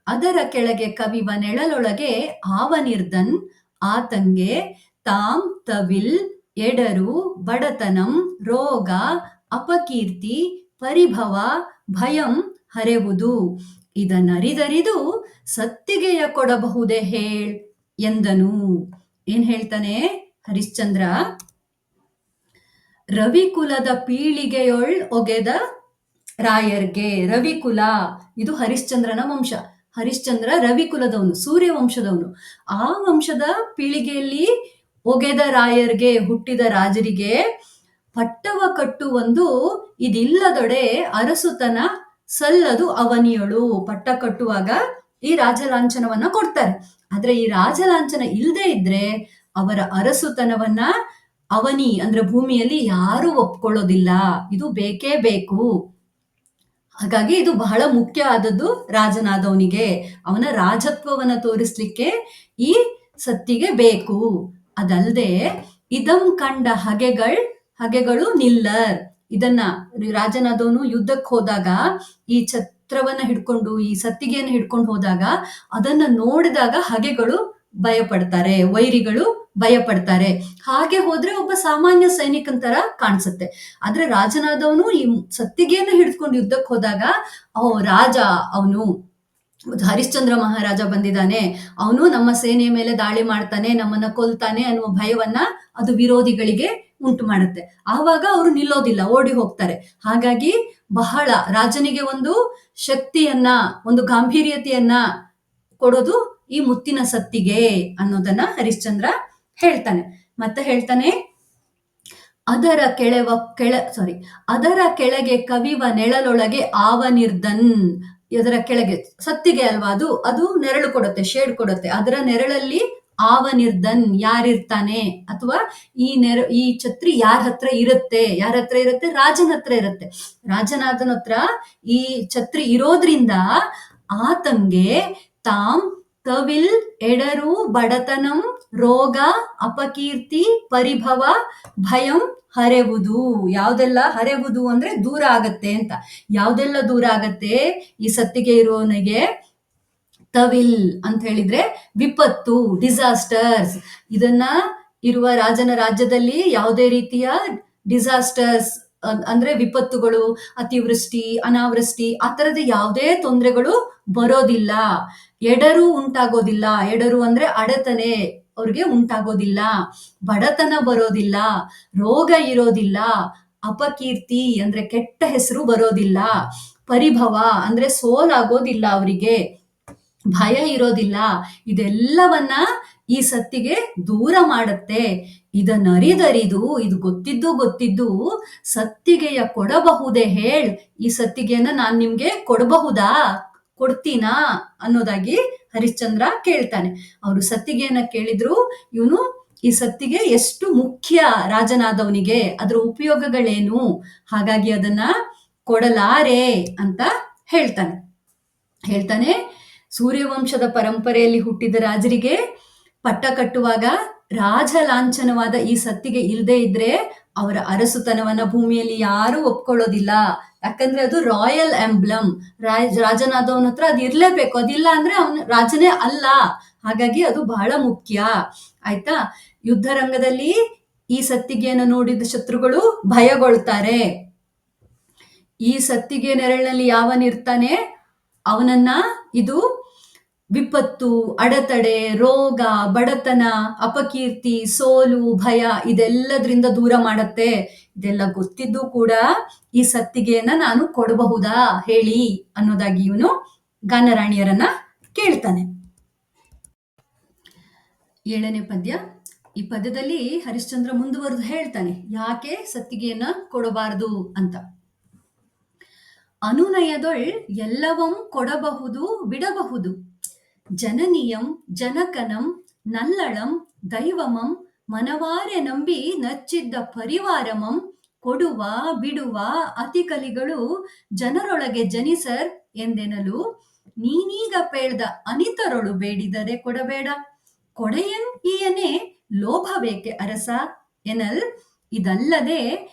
ಅದರ ಕೆಳಗೆ ಕವಿವ ನೆಳಲೊಳಗೆ ಆವನಿರ್ದನ್ ಆತಂಗೆ ತಾಂ ತವಿಲ್ ಎಡರು ಬಡತನಂ ರೋಗ ಅಪಕೀರ್ತಿ ಪರಿಭವ ಭಯಂ ಹರೆವುದು. ಇದನ್ನರಿದರಿದು ಸತ್ತಿಗೆಯ ಕೊಡಬಹುದೇ ಹೇಳ್ ಎಂದನು. ಏನ್ ಹೇಳ್ತಾನೆ ಹರಿಶ್ಚಂದ್ರ? ರವಿಕುಲದ ಪೀಳಿಗೆಯೊಳ್ ಒಗೆದ ರಾಯರ್ಗೆ. ರವಿಕುಲ ಇದು ಹರಿಶ್ಚಂದ್ರನ ವಂಶ. ಹರಿಶ್ಚಂದ್ರ ರವಿಕುಲದವನು, ಸೂರ್ಯ ವಂಶದವನು. ಆ ವಂಶದ ಪೀಳಿಗೆಯಲ್ಲಿ ಒಗೆದ ರಾಯರ್ಗೆ, ಹುಟ್ಟಿದ ರಾಜರಿಗೆ ಪಟ್ಟವ ಕಟ್ಟುವೊಂದು ಇದಿಲ್ಲದೊಡೆ ಅರಸುತನ ಸಲ್ಲದು ಅವನಿಯಳು. ಪಟ್ಟ ಕಟ್ಟುವಾಗ ಈ ರಾಜಲಾಂಛನವನ್ನ ಕೊಡ್ತಾರೆ. ಆದ್ರೆ ಈ ರಾಜಲಾಂಛನ ಇಲ್ಲದೆ ಇದ್ರೆ ಅವರ ಅರಸುತನವನ್ನ ಅವನಿ ಅಂದ್ರೆ ಭೂಮಿಯಲ್ಲಿ ಯಾರು ಒಪ್ಕೊಳ್ಳೋದಿಲ್ಲ. ಇದು ಬೇಕೇ ಬೇಕು. ಹಾಗಾಗಿ ಇದು ಬಹಳ ಮುಖ್ಯ ಆದದ್ದು ರಾಜನಾದವನಿಗೆ. ಅವನ ರಾಜತ್ವವನ್ನ ತೋರಿಸ್ಲಿಕ್ಕೆ ಈ ಸತ್ತಿಗೆ ಬೇಕು. ಅದಲ್ಲದೆ ಇದಂ ಕಂಡ ಹಗೆಗಳು ನಿಲ್ಲರ್. ಇದನ್ನ ರಾಜನಾದವನು ಯುದ್ಧಕ್ಕೆ ಹೋದಾಗ ಈ ಛತ್ರವನ್ನ ಹಿಡ್ಕೊಂಡು ಈ ಸತ್ತಿಗೆಯನ್ನು ಹಿಡ್ಕೊಂಡು ಹೋದಾಗ ಅದನ್ನ ನೋಡಿದಾಗ ಹಗೆಗಳು ಭಯಪಡ್ತಾರೆ, ವೈರಿಗಳು ಭಯಪಡ್ತಾರೆ. ಹಾಗೆ ಹೋದ್ರೆ ಒಬ್ಬ ಸಾಮಾನ್ಯ ಸೈನಿಕನ ತರ ಕಾಣಿಸುತ್ತೆ. ಆದ್ರೆ ರಾಜನಾದವನು ಈ ಸತ್ತಿಗೆಯನ್ನು ಹಿಡಿದುಕೊಂಡು ಯುದ್ಧಕ್ಕೆ ಹೋದಾಗ ರಾಜ ಅವನು ಹರಿಶ್ಚಂದ್ರ ಮಹಾರಾಜ ಬಂದಿದ್ದಾನೆ, ಅವನು ನಮ್ಮ ಸೇನೆಯ ಮೇಲೆ ದಾಳಿ ಮಾಡ್ತಾನೆ, ನಮ್ಮನ್ನ ಕೊಲ್ತಾನೆ ಅನ್ನುವ ಭಯವನ್ನ ಅದು ವಿರೋಧಿಗಳಿಗೆ ಉಂಟು ಮಾಡುತ್ತೆ. ಆವಾಗ ಅವರು ನಿಲ್ಲೋದಿಲ್ಲ, ಓಡಿ ಹೋಗ್ತಾರೆ. ಹಾಗಾಗಿ ಬಹಳ ರಾಜನಿಗೆ ಒಂದು ಶಕ್ತಿಯನ್ನ, ಒಂದು ಗಾಂಭೀರ್ಯತೆಯನ್ನ ಕೊಡೋದು ಈ ಮುತ್ತಿನ ಸತ್ತಿಗೆ ಅನ್ನೋದನ್ನ ಹರಿಶ್ಚಂದ್ರ ಹೇಳ್ತಾನೆ. ಮತ್ತೆ ಹೇಳ್ತಾನೆ, ಅದರ ಕೆಳಗೆ ಕವಿವ ನೆಳಲೊಳಗೆ ಆವನಿರ್ದನ್. ಅದರ ಕೆಳಗೆ ಸತ್ತಿಗೆ ಅಲ್ವಾ, ಅದು ನೆರಳು ಕೊಡುತ್ತೆ, ಶೇಡ್ ಕೊಡುತ್ತೆ. ಅದರ ನೆರಳಲ್ಲಿ ಆವನಿರ್ದನ್ ಯಾರಿರ್ತಾನೆ, ಅಥವಾ ಈ ಛತ್ರಿ ಯಾರ ಹತ್ರ ಇರುತ್ತೆ? ರಾಜನ ಹತ್ರ ಇರುತ್ತೆ. ರಾಜನಾದನ ಹತ್ರ ಈ ಛತ್ರಿ ಇರೋದ್ರಿಂದ ಆತಂಗೆ ತಾಮ್ ತವಿಲ್ ಎಡರು ಬಡತನಂ ರೋಗ ಅಪಕೀರ್ತಿ ಪರಿಭವ ಭಯಂ ಹರೆವುದು. ಯಾವ್ದೆಲ್ಲ ಹರೆವುದು ಅಂದ್ರೆ ದೂರ ಆಗತ್ತೆ ಅಂತ. ಯಾವ್ದೆಲ್ಲ ದೂರ ಆಗತ್ತೆ ಈ ಸತ್ತಿಗೆ ಇರೋನಿಗೆ? ತವಿಲ್ ಅಂತ ಹೇಳಿದ್ರೆ ವಿಪತ್ತು, ಡಿಸಾಸ್ಟರ್ಸ್. ಇದನ್ನ ಇರುವ ರಾಜನ ರಾಜ್ಯದಲ್ಲಿ ಯಾವುದೇ ರೀತಿಯ ಡಿಸಾಸ್ಟರ್ಸ್ ಅಂದ್ರೆ ವಿಪತ್ತುಗಳು, ಅತಿವೃಷ್ಟಿ, ಅನಾವೃಷ್ಟಿ, ಆ ತರದ ಯಾವುದೇ ತೊಂದರೆಗಳು ಬರೋದಿಲ್ಲ. ಎಡರು ಉಂಟಾಗೋದಿಲ್ಲ. ಎಡರು ಅಂದ್ರೆ ಅಡೆತನೆ ಅವ್ರಿಗೆ ಉಂಟಾಗೋದಿಲ್ಲ. ಬಡತನ ಬರೋದಿಲ್ಲ. ರೋಗ ಇರೋದಿಲ್ಲ. ಅಪಕೀರ್ತಿ ಅಂದ್ರೆ ಕೆಟ್ಟ ಹೆಸರು ಬರೋದಿಲ್ಲ. ಪರಿಭವ ಅಂದ್ರೆ ಸೋಲಾಗೋದಿಲ್ಲ ಅವರಿಗೆ. ಭಯ ಇರೋದಿಲ್ಲ. ಇದೆಲ್ಲವನ್ನ ಈ ಸತ್ತಿಗೆ ದೂರ ಮಾಡತ್ತೆ. ಇದನ್ನರಿದರಿದು, ಇದು ಗೊತ್ತಿದ್ದು ಸತ್ತಿಗೆಯ ಕೊಡಬಹುದೇ ಹೇಳ್. ಈ ಸತ್ತಿಗೆಯನ್ನ ನಾನ್ ನಿಮ್ಗೆ ಕೊಡಬಹುದಾ, ಕೊಡ್ತೀನಾ ಅನ್ನೋದಾಗಿ ಹರಿಶ್ಚಂದ್ರ ಕೇಳ್ತಾನೆ. ಅವರು ಸತ್ತಿಗೆಯನ್ನ ಕೇಳಿದ್ರು. ಇವನು ಈ ಸತ್ತಿಗೆ ಎಷ್ಟು ಮುಖ್ಯ ರಾಜನಾದವನಿಗೆ, ಅದರ ಉಪಯೋಗಗಳೇನು, ಹಾಗಾಗಿ ಅದನ್ನ ಕೊಡಲಾರೆ ಅಂತ ಹೇಳ್ತಾನೆ. ಸೂರ್ಯವಂಶದ ಪರಂಪರೆಯಲ್ಲಿ ಹುಟ್ಟಿದ ರಾಜರಿಗೆ ಪಟ್ಟ ಕಟ್ಟುವಾಗ ರಾಜ ಲಾಂಛನವಾದ ಈ ಸತ್ತಿಗೆ ಇಲ್ಲದೆ ಇದ್ರೆ ಅವರ ಅರಸುತನವನ್ನ ಭೂಮಿಯಲ್ಲಿ ಯಾರು ಒಪ್ಕೊಳ್ಳೋದಿಲ್ಲ. ಯಾಕಂದ್ರೆ ಅದು ರಾಯಲ್ ಎಂಬ್ಲಮ್. ರಾಜನಾದವನ ಹತ್ರ ಅದು ಇರ್ಲೇಬೇಕು. ಅದಿಲ್ಲ ಅಂದ್ರೆ ಅವನ ರಾಜನೇ ಅಲ್ಲ. ಹಾಗಾಗಿ ಅದು ಬಹಳ ಮುಖ್ಯ. ಆಯ್ತಾ? ಯುದ್ಧ ರಂಗದಲ್ಲಿ ಈ ಸತ್ತಿಗೆಯನ್ನು ನೋಡಿದ ಶತ್ರುಗಳು ಭಯಗೊಳ್ತಾರೆ. ಈ ಸತ್ತಿಗೆ ನೆರಳಿನಲ್ಲಿ ಯಾವನಿರ್ತಾನೆ ಅವನನ್ನ ಇದು ವಿಪತ್ತು, ಅಡೆತಡೆ, ರೋಗ, ಬಡತನ, ಅಪಕೀರ್ತಿ, ಸೋಲು, ಭಯ ಇದೆಲ್ಲದ್ರಿಂದ ದೂರ ಮಾಡತ್ತೆ. ಇದೆಲ್ಲ ಗೊತ್ತಿದ್ದು ಕೂಡ ಈ ಸತ್ತಿಗೆಯನ್ನ ನಾನು ಕೊಡಬಹುದಾ ಹೇಳಿ ಅನ್ನೋದಾಗಿ ಇವನು ಗಾನರಾಣಿಯರನ್ನ ಕೇಳ್ತಾನೆ. 7ನೇ ಪದ್ಯ. ಈ ಪದ್ಯದಲ್ಲಿ ಹರಿಶ್ಚಂದ್ರ ಮುಂದುವರೆದು ಹೇಳ್ತಾನೆ ಯಾಕೆ ಸತ್ತಿಗೆಯನ್ನ ಕೊಡಬಾರದು ಅಂತ. ಅನುನಯದೊಳ್ ಎಲ್ಲವಂ ಕೊಡಬಹುದು ಬಿಡಬಹುದು. ಜನನಿಯಂ ಜನಕನಂ ನಲ್ಲಳಂ ದೈವಮಂ ಮನವಾರೆ ನಂಬಿ ನಚ್ಚಿದ್ದ ಪರಿವಾರಮಂ ಕೊಡುವ ಬಿಡುವ ಅತಿಕಲಿಗಳು ಜನರೊಳಗೆ ಜನಿಸರ್ ಎಂದೆನಲು ನೀನೀಗ ಪೇಳ್ದ ಅನಿತರೊಳು ಬೇಡಿದರೆ ಕೊಡಬೇಡ. ಕೊಡೆಯನ್ ಈಯನೆ ಲೋಭವೇಕೆ ಅರಸ ಎನಲ್ ಇದಲ್ಲದೆ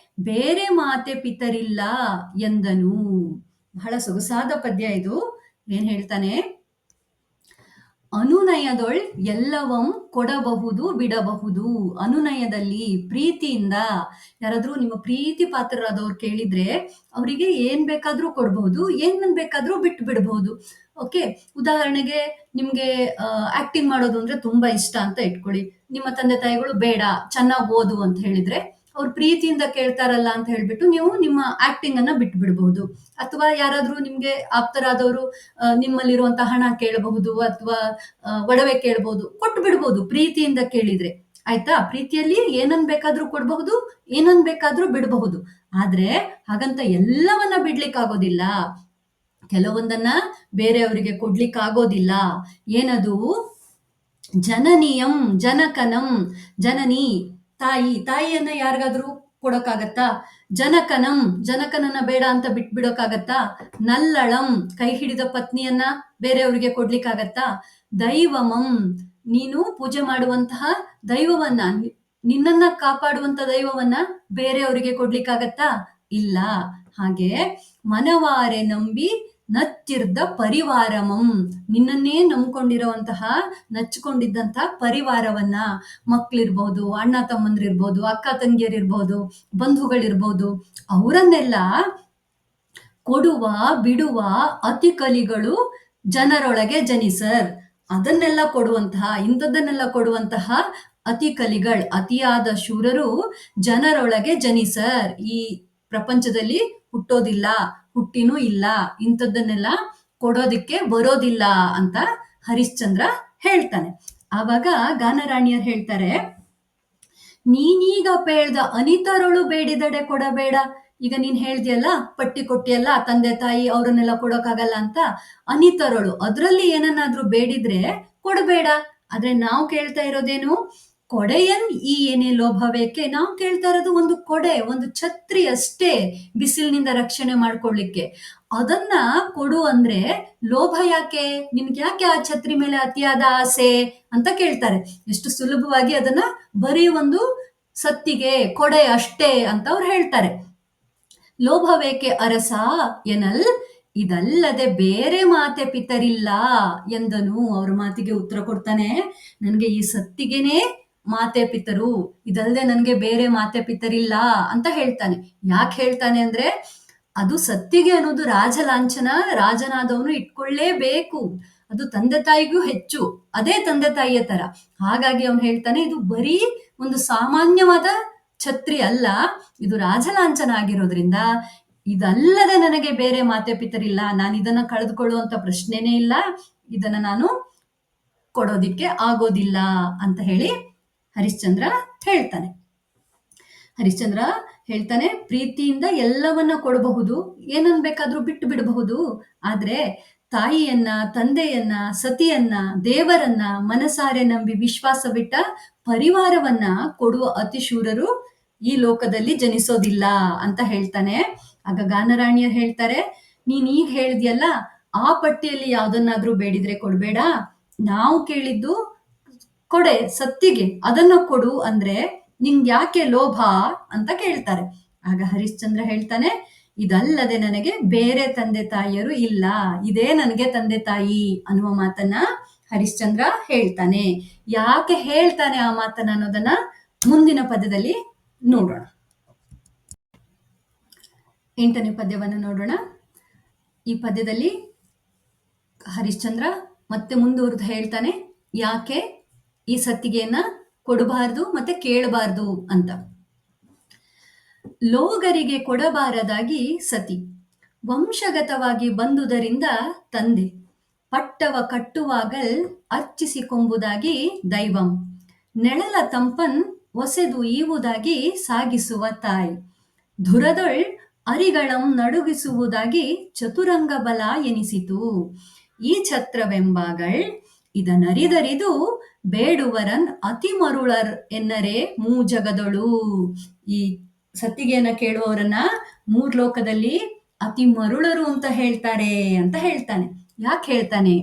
ಬೇರೆ ಮಾತೆ ಪಿತರಿಲ್ಲ ಎಂದನು. ಬಹಳ ಸೊಗಸಾದ ಪದ್ಯ ಇದು. ಏನ್ ಹೇಳ್ತಾನೆ? ಅನುನಯದೊಳ್ ಎಲ್ಲವಂ ಕೊಡಬಹುದು ಬಿಡಬಹುದು. ಅನುನಯದಲ್ಲಿ ಪ್ರೀತಿಯಿಂದ ಯಾರಾದ್ರೂ ನಿಮ್ಮ ಪ್ರೀತಿ ಪಾತ್ರರಾದವ್ರು ಕೇಳಿದ್ರೆ ಅವರಿಗೆ ಏನ್ ಬೇಕಾದ್ರೂ ಕೊಡಬಹುದು, ಏನ್ ಬೇಕಾದ್ರೂ ಬಿಟ್ಟು ಬಿಡಬಹುದು. ಓಕೆ, ಉದಾಹರಣೆಗೆ ನಿಮ್ಗೆ ಆಕ್ಟಿಂಗ್ ಮಾಡೋದು ಅಂದ್ರೆ ತುಂಬಾ ಇಷ್ಟ ಅಂತ ಇಟ್ಕೊಳ್ಳಿ. ನಿಮ್ಮ ತಂದೆ ತಾಯಿಗಳು ಬೇಡ ಚೆನ್ನಾಗಿ ಓದು ಅಂತ ಹೇಳಿದ್ರೆ ಅವ್ರು ಪ್ರೀತಿಯಿಂದ ಕೇಳ್ತಾರಲ್ಲ ಅಂತ ಹೇಳ್ಬಿಟ್ಟು ನೀವು ನಿಮ್ಮ ಆಕ್ಟಿಂಗ್ ಅನ್ನ ಬಿಟ್ಟು ಬಿಡಬಹುದು. ಅಥವಾ ಯಾರಾದ್ರೂ ನಿಮ್ಗೆ ಆಪ್ತರಾದವರು ನಿಮ್ಮಲ್ಲಿರುವಂತಹ ಹಣ ಕೇಳಬಹುದು ಅಥವಾ ಒಡವೆ ಕೇಳಬಹುದು, ಕೊಟ್ಟು ಬಿಡಬಹುದು ಪ್ರೀತಿಯಿಂದ ಕೇಳಿದ್ರೆ. ಆಯ್ತಾ? ಪ್ರೀತಿಯಲ್ಲಿ ಏನನ್ ಬೇಕಾದ್ರೂ ಕೊಡಬಹುದು, ಏನನ್ ಬೇಕಾದ್ರೂ ಬಿಡಬಹುದು. ಆದ್ರೆ ಹಾಗಂತ ಎಲ್ಲವನ್ನ ಬಿಡ್ಲಿಕ್ಕಾಗೋದಿಲ್ಲ. ಕೆಲವೊಂದನ್ನ ಬೇರೆಯವರಿಗೆ ಕೊಡ್ಲಿಕ್ಕಾಗೋದಿಲ್ಲ. ಏನದು? ಜನನಿಯಂ, ಜನಕನಂ. ಜನನಿ ತಾಯಿ, ತಾಯಿಯನ್ನ ಯಾರಿಗಾದ್ರೂ ಕೊಡೋಕ್ಕಾಗತ್ತಾ? ಜನಕನಂ, ಜನಕನನ್ನ ಬೇಡ ಅಂತ ಬಿಟ್ಬಿಡೋಕ್ಕಾಗತ್ತಾ? ನಲ್ಲಳಂ, ಕೈ ಹಿಡಿದ ಪತ್ನಿಯನ್ನ ಬೇರೆಯವರಿಗೆ ಕೊಡ್ಲಿಕ್ಕಾಗತ್ತಾ? ದೈವಮಂ, ನೀನು ಪೂಜೆ ಮಾಡುವಂತಹ ದೈವವನ್ನ, ನಿನ್ನನ್ನ ಕಾಪಾಡುವಂತ ದೈವವನ್ನ ಬೇರೆಯವರಿಗೆ ಕೊಡ್ಲಿಕ್ಕಾಗತ್ತಾ? ಇಲ್ಲ. ಹಾಗೆ ಮನವಾರೆ ನಂಬಿ ನಚ್ಚಿರ್ದ ಪರಿವಾರಮಂ, ನಿನ್ನನ್ನೇ ನಂಬ್ಕೊಂಡಿರುವಂತಹ, ನಚ್ಕೊಂಡಿದ್ದಂತಹ ಪರಿವಾರವನ್ನ, ಮಕ್ಳಿರ್ಬೋದು, ಅಣ್ಣ ತಮ್ಮಂದ್ರಿರ್ಬೋದು, ಅಕ್ಕ ತಂಗಿಯರಿರ್ಬೋದು, ಬಂಧುಗಳಿರ್ಬೋದು, ಅವರನ್ನೆಲ್ಲ ಕೊಡುವ ಬಿಡುವ ಅತಿ ಕಲಿಗಳು ಜನರೊಳಗೆ ಜನಿಸರ್. ಅದನ್ನೆಲ್ಲ ಕೊಡುವಂತಹ, ಇಂಥದ್ದನ್ನೆಲ್ಲ ಕೊಡುವಂತಹ ಅತಿ ಕಲಿಗಳು, ಅತಿಯಾದ ಶೂರರು ಜನರೊಳಗೆ ಜನಿಸರ್, ಈ ಪ್ರಪಂಚದಲ್ಲಿ ಹುಟ್ಟೋದಿಲ್ಲ, ಹುಟ್ಟಿನೂ ಇಲ್ಲ, ಇಂಥದ್ದನ್ನೆಲ್ಲ ಕೊಡೋದಿಕ್ಕೆ ಬರೋದಿಲ್ಲ ಅಂತ ಹರಿಶ್ಚಂದ್ರ ಹೇಳ್ತಾನೆ. ಆವಾಗ ಗಾನರಾಣಿಯರು ಹೇಳ್ತಾರೆ, ನೀನೀಗ ಪೇಳ್ದ ಅನಿತರಳು ಬೇಡಿದಡೆ ಕೊಡಬೇಡ. ಈಗ ನೀನ್ ಹೇಳ್ದಿಯಲ್ಲ, ಪಟ್ಟಿ ಕೊಟ್ಟಿಯಲ್ಲ, ತಂದೆ ತಾಯಿ ಅವ್ರನ್ನೆಲ್ಲ ಕೊಡೋಕ್ಕಾಗಲ್ಲ ಅಂತ. ಅನಿತರಳು, ಅದ್ರಲ್ಲಿ ಏನನ್ನಾದ್ರೂ ಬೇಡಿದ್ರೆ ಕೊಡಬೇಡ. ಆದ್ರೆ ನಾವು ಕೇಳ್ತಾ ಇರೋದೇನು? ಕೊಡೆಯನ್ ಈ ಏನೇ ಲೋಭವೇಕೆ? ನಾವು ಕೇಳ್ತಾ ಇರೋದು ಒಂದು ಕೊಡೆ, ಒಂದು ಛತ್ರಿ ಅಷ್ಟೇ, ಬಿಸಿಲಿನಿಂದ ರಕ್ಷಣೆ ಮಾಡ್ಕೊಳ್ಳಿಕ್ಕೆ. ಅದನ್ನ ಕೊಡು ಅಂದ್ರೆ ಲೋಭ ಯಾಕೆ? ನಿನ್ಗೆ ಯಾಕೆ ಆ ಛತ್ರಿ ಮೇಲೆ ಅತಿಯಾದ ಆಸೆ ಅಂತ ಕೇಳ್ತಾರೆ. ಎಷ್ಟು ಸುಲಭವಾಗಿ ಅದನ್ನ ಬರೀ ಒಂದು ಸತ್ತಿಗೆ ಕೊಡೆ ಅಷ್ಟೇ ಅಂತ ಅವ್ರು ಹೇಳ್ತಾರೆ. ಲೋಭವೇಕೆ ಅರಸ ಎನಲ್, ಇದಲ್ಲದೆ ಬೇರೆ ಮಾತೆ ಪಿತರಿಲ್ಲ ಎಂದನು. ಅವ್ರ ಮಾತಿಗೆ ಉತ್ತರ ಕೊಡ್ತಾನೆ, ನನ್ಗೆ ಈ ಸತ್ತಿಗೆನೇ ಮಾತೆ ಪಿತರು, ಇದಲ್ಲದೆ ನನ್ಗೆ ಬೇರೆ ಮಾತೆ ಪಿತರಿಲ್ಲ ಅಂತ ಹೇಳ್ತಾನೆ. ಯಾಕೆ ಹೇಳ್ತಾನೆ ಅಂದ್ರೆ, ಅದು ಸತ್ತಿಗೆ ಅನ್ನೋದು ರಾಜಲಾಂಛನ, ರಾಜನಾದವನು ಇಟ್ಕೊಳ್ಳೇಬೇಕು. ಅದು ತಂದೆ ತಾಯಿಗೂ ಹೆಚ್ಚು, ಅದೇ ತಂದೆ ತಾಯಿಯ ತರ. ಹಾಗಾಗಿ ಅವನು ಹೇಳ್ತಾನೆ, ಇದು ಬರೀ ಒಂದು ಸಾಮಾನ್ಯವಾದ ಛತ್ರಿ ಅಲ್ಲ, ಇದು ರಾಜಲಾಂಛನ ಆಗಿರೋದ್ರಿಂದ ಇದಲ್ಲದೆ ನನಗೆ ಬೇರೆ ಮಾತೆ ಪಿತರಿಲ್ಲ, ನಾನು ಇದನ್ನ ಕಳೆದುಕೊಳ್ಳುವಂತ ಪ್ರಶ್ನೆನೇ ಇಲ್ಲ, ಇದನ್ನ ನಾನು ಕೊಡೋದಿಕ್ಕೆ ಆಗೋದಿಲ್ಲ ಅಂತ ಹೇಳಿ ಹರಿಶ್ಚಂದ್ರ ಹೇಳ್ತಾನೆ. ಹರಿಶ್ಚಂದ್ರ ಹೇಳ್ತಾನೆ, ಪ್ರೀತಿಯಿಂದ ಎಲ್ಲವನ್ನ ಕೊಡಬಹುದು, ಏನನ್ ಬೇಕಾದ್ರೂ ಬಿಟ್ಟು ಬಿಡಬಹುದು, ಆದ್ರೆ ತಾಯಿಯನ್ನ, ತಂದೆಯನ್ನ, ಸತಿಯನ್ನ, ದೇವರನ್ನ ಮನಸಾರೆ ನಂಬಿ ವಿಶ್ವಾಸವಿಟ್ಟ ಪರಿವಾರವನ್ನ ಕೊಡುವ ಅತಿಶೂರರು ಈ ಲೋಕದಲ್ಲಿ ಜನಿಸೋದಿಲ್ಲ ಅಂತ ಹೇಳ್ತಾನೆ. ಆಗ ಗಾನರಾಣಿಯರು ಹೇಳ್ತಾರೆ, ನೀನ್ ಈಗ ಹೇಳಿದ್ಯಲ್ಲ, ಆ ಪಟ್ಟಿಯಲ್ಲಿ ಯಾವ್ದನ್ನಾದ್ರೂ ಬೇಡಿದ್ರೆ ಕೊಡ್ಬೇಡ, ನಾವು ಕೇಳಿದ್ದು ಕೊಡೆ ಸತ್ತಿಗೆ, ಅದನ್ನ ಕೊಡು ಅಂದ್ರೆ ನಿಂಗೆ ಯಾಕೆ ಲೋಭ ಅಂತ ಕೇಳ್ತಾರೆ. ಆಗ ಹರಿಶ್ಚಂದ್ರ ಹೇಳ್ತಾನೆ, ಇದಲ್ಲದೆ ನನಗೆ ಬೇರೆ ತಂದೆ ತಾಯಿಯರು ಇಲ್ಲ, ಇದೇ ನನಗೆ ತಂದೆ ತಾಯಿ ಅನ್ನುವ ಮಾತನ್ನ ಹರಿಶ್ಚಂದ್ರ ಹೇಳ್ತಾನೆ. ಯಾಕೆ ಹೇಳ್ತಾನೆ ಆ ಮಾತನ್ನ ಅನ್ನೋದನ್ನ ಮುಂದಿನ ಪದ್ಯದಲ್ಲಿ ನೋಡೋಣ. 8ನೇ ಪದ್ಯವನ್ನು ನೋಡೋಣ. ಈ ಪದ್ಯದಲ್ಲಿ ಹರಿಶ್ಚಂದ್ರ ಮತ್ತೆ ಮುಂದುವರೆದು ಹೇಳ್ತಾನೆ, ಯಾಕೆ ಈ ಸತ್ತಿಗೆಯನ್ನ ಕೊಡಬಾರ್ದು ಮತ್ತೆ ಕೇಳಬಾರ್ದು ಅಂತ. ಲೋಗರಿಗೆ ಕೊಡಬಾರದಾಗಿ ಸತಿ, ವಂಶಗತವಾಗಿ ಬಂದುದರಿಂದ ತಂದೆ, ಪಟ್ಟವ ಕಟ್ಟುವಾಗಲ್ ಅರ್ಚಿಸಿಕೊಂಬುದಾಗಿ ದೈವಂ, ನೆಳಲ ತಂಪನ್ ಒಸೆದು ಈವುದಾಗಿ ಸಾಗಿಸುವ ತಾಯಿ, ಧುರದೊಳ್ ಅರಿಗಳಂ ನಡುಗಿಸುವುದಾಗಿ ಚತುರಂಗ ಬಲ ಎನಿಸಿತು. ಈ ಛತ್ರವೆಂಬಾಗಳ್ ಇದನರಿದರಿದು ಬೇಡುವರನ್ ಅತಿ ಮರುಳರ್ ಎನ್ನರೆ ಮೂಜಗದೊಳು. ಈ ಸತ್ತಿಗೆಯನ್ನ ಕೇಳುವವರನ್ನ ಮೂರ್ ಲೋಕದಲ್ಲಿ ಅತಿ ಮರುಳರು ಅಂತ ಹೇಳ್ತಾರೆ ಅಂತ ಹೇಳ್ತಾನೆ. ಯಾಕೆ ಹೇಳ್ತಾನೆ?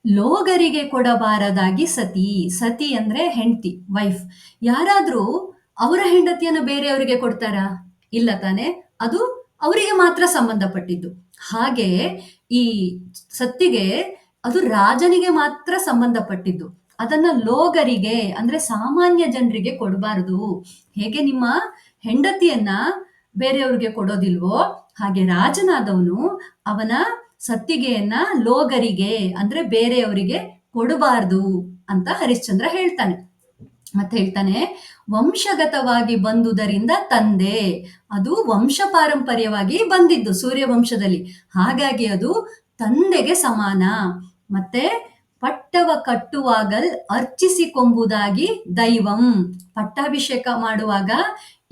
ಲೋಗರಿಗೆ ಕೊಡಬಾರದಾಗಿ ಸತಿ, ಸತಿ ಅಂದ್ರೆ ಹೆಂಡತಿ, ವೈಫ್. ಯಾರಾದ್ರೂ ಅವರ ಹೆಂಡತಿಯನ್ನ ಬೇರೆಯವರಿಗೆ ಕೊಡ್ತಾರಾ? ಇಲ್ಲ ತಾನೆ, ಅದು ಅವರಿಗೆ ಮಾತ್ರ ಸಂಬಂಧಪಟ್ಟಿದ್ದು. ಹಾಗೆ ಈ ಸತ್ತಿಗೆ ಅದು ರಾಜನಿಗೆ ಮಾತ್ರ ಸಂಬಂಧಪಟ್ಟಿದ್ದು, ಅದನ್ನ ಲೋಗರಿಗೆ ಅಂದ್ರೆ ಸಾಮಾನ್ಯ ಜನರಿಗೆ ಕೊಡಬಾರದು. ಹೇಗೆ ನಿಮ್ಮ ಹೆಂಡತಿಯನ್ನ ಬೇರೆಯವ್ರಿಗೆ ಕೊಡೋದಿಲ್ವೋ, ಹಾಗೆ ರಾಜನಾದವನು ಅವನ ಸತ್ತಿಗೆಯನ್ನ ಲೋಗರಿಗೆ ಅಂದ್ರೆ ಬೇರೆಯವರಿಗೆ ಕೊಡಬಾರ್ದು ಅಂತ ಹರಿಶ್ಚಂದ್ರ ಹೇಳ್ತಾನೆ. ಮತ್ತೆ ಹೇಳ್ತಾನೆ, ವಂಶಗತವಾಗಿ ಬಂದುದರಿಂದ ತಂದೆ, ಅದು ವಂಶ ಪಾರಂಪರ್ಯವಾಗಿ ಬಂದಿದ್ದು ಸೂರ್ಯವಂಶದಲ್ಲಿ, ಹಾಗಾಗಿ ಅದು ತಂದೆಗೆ ಸಮಾನ. ಮತ್ತೆ ಪಟ್ಟವ ಕಟ್ಟುವಾಗಲ್ ಅರ್ಚಿಸಿಕೊಂಬುದಾಗಿ ದೈವಂ, ಪಟ್ಟಾಭಿಷೇಕ ಮಾಡುವಾಗ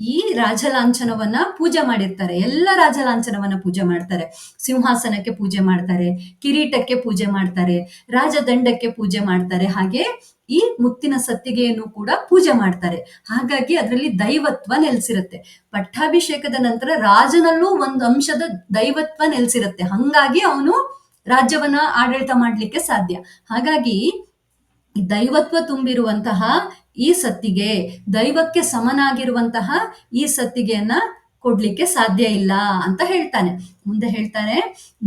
ಈ ರಾಜಲಾಂಛನವನ್ನ ಪೂಜೆ ಮಾಡಿರ್ತಾರೆ. ಎಲ್ಲ ರಾಜಲಾಂಛನವನ್ನ ಪೂಜೆ ಮಾಡ್ತಾರೆ. ಸಿಂಹಾಸನಕ್ಕೆ ಪೂಜೆ ಮಾಡ್ತಾರೆ, ಕಿರೀಟಕ್ಕೆ ಪೂಜೆ ಮಾಡ್ತಾರೆ, ರಾಜದಂಡಕ್ಕೆ ಪೂಜೆ ಮಾಡ್ತಾರೆ. ಹಾಗೆ ಈ ಮುತ್ತಿನ ಸತ್ತಿಗೆಯನ್ನು ಕೂಡ ಪೂಜೆ ಮಾಡ್ತಾರೆ. ಹಾಗಾಗಿ ಅದರಲ್ಲಿ ದೈವತ್ವ ನೆಲೆಸಿರುತ್ತೆ. ಪಟ್ಟಾಭಿಷೇಕದ ನಂತರ ರಾಜನಲ್ಲೂ ಒಂದು ಅಂಶದ ದೈವತ್ವ ನೆಲೆಸಿರುತ್ತೆ. ಹಂಗಾಗಿ ಅವನು ರಾಜ್ಯವನ್ನ ಆಡಳಿತ ಮಾಡ್ಲಿಕ್ಕೆ ಸಾಧ್ಯ. ಹಾಗಾಗಿ ಈ ದೈವತ್ವ ತುಂಬಿರುವಂತಹ ಈ ಸತ್ತಿಗೆ, ದೈವಕ್ಕೆ ಸಮನಾಗಿರುವಂತಹ ಈ ಸತ್ತಿಗೆಯನ್ನ ಕೊಡ್ಲಿಕ್ಕೆ ಸಾಧ್ಯ ಇಲ್ಲ ಅಂತ ಹೇಳ್ತಾನೆ. ಮುಂದೆ ಹೇಳ್ತಾನೆ,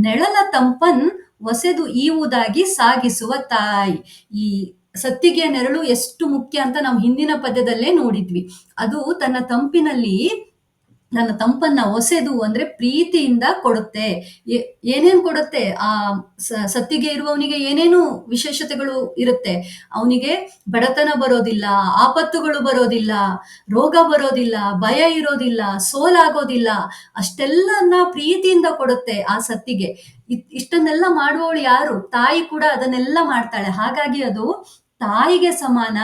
ನೆಳಲ ತಂಪನ್ ಒಸೆದು ಈವುದಾಗಿ ಸಾಗಿಸುವ ತಾಯಿ. ಈ ಸತ್ತಿಗೆಯ ನೆರಳು ಎಷ್ಟು ಮುಖ್ಯ ಅಂತ ನಾವು ಹಿಂದಿನ ಪದ್ಯದಲ್ಲೇ ನೋಡಿದ್ವಿ. ಅದು ನನ್ನ ತಂಪನ್ನ ಒಸೆದು ಅಂದ್ರೆ ಪ್ರೀತಿಯಿಂದ ಕೊಡುತ್ತೆ. ಏನೇನ್ ಕೊಡುತ್ತೆ? ಆ ಸತ್ತಿಗೆ ಇರುವವನಿಗೆ ಏನೇನು ವಿಶೇಷತೆಗಳು ಇರುತ್ತೆ. ಅವನಿಗೆ ಬಡತನ ಬರೋದಿಲ್ಲ, ಆಪತ್ತುಗಳು ಬರೋದಿಲ್ಲ, ರೋಗ ಬರೋದಿಲ್ಲ, ಭಯ ಇರೋದಿಲ್ಲ, ಸೋಲಾಗೋದಿಲ್ಲ. ಅಷ್ಟೆಲ್ಲನ್ನ ಪ್ರೀತಿಯಿಂದ ಕೊಡುತ್ತೆ ಆ ಸತ್ತಿಗೆ. ಇಷ್ಟನ್ನೆಲ್ಲ ಮಾಡುವವಳು ಯಾರು? ತಾಯಿ ಕೂಡ ಅದನ್ನೆಲ್ಲ ಮಾಡ್ತಾಳೆ. ಹಾಗಾಗಿ ಅದು ತಾಯಿಗೆ ಸಮಾನ.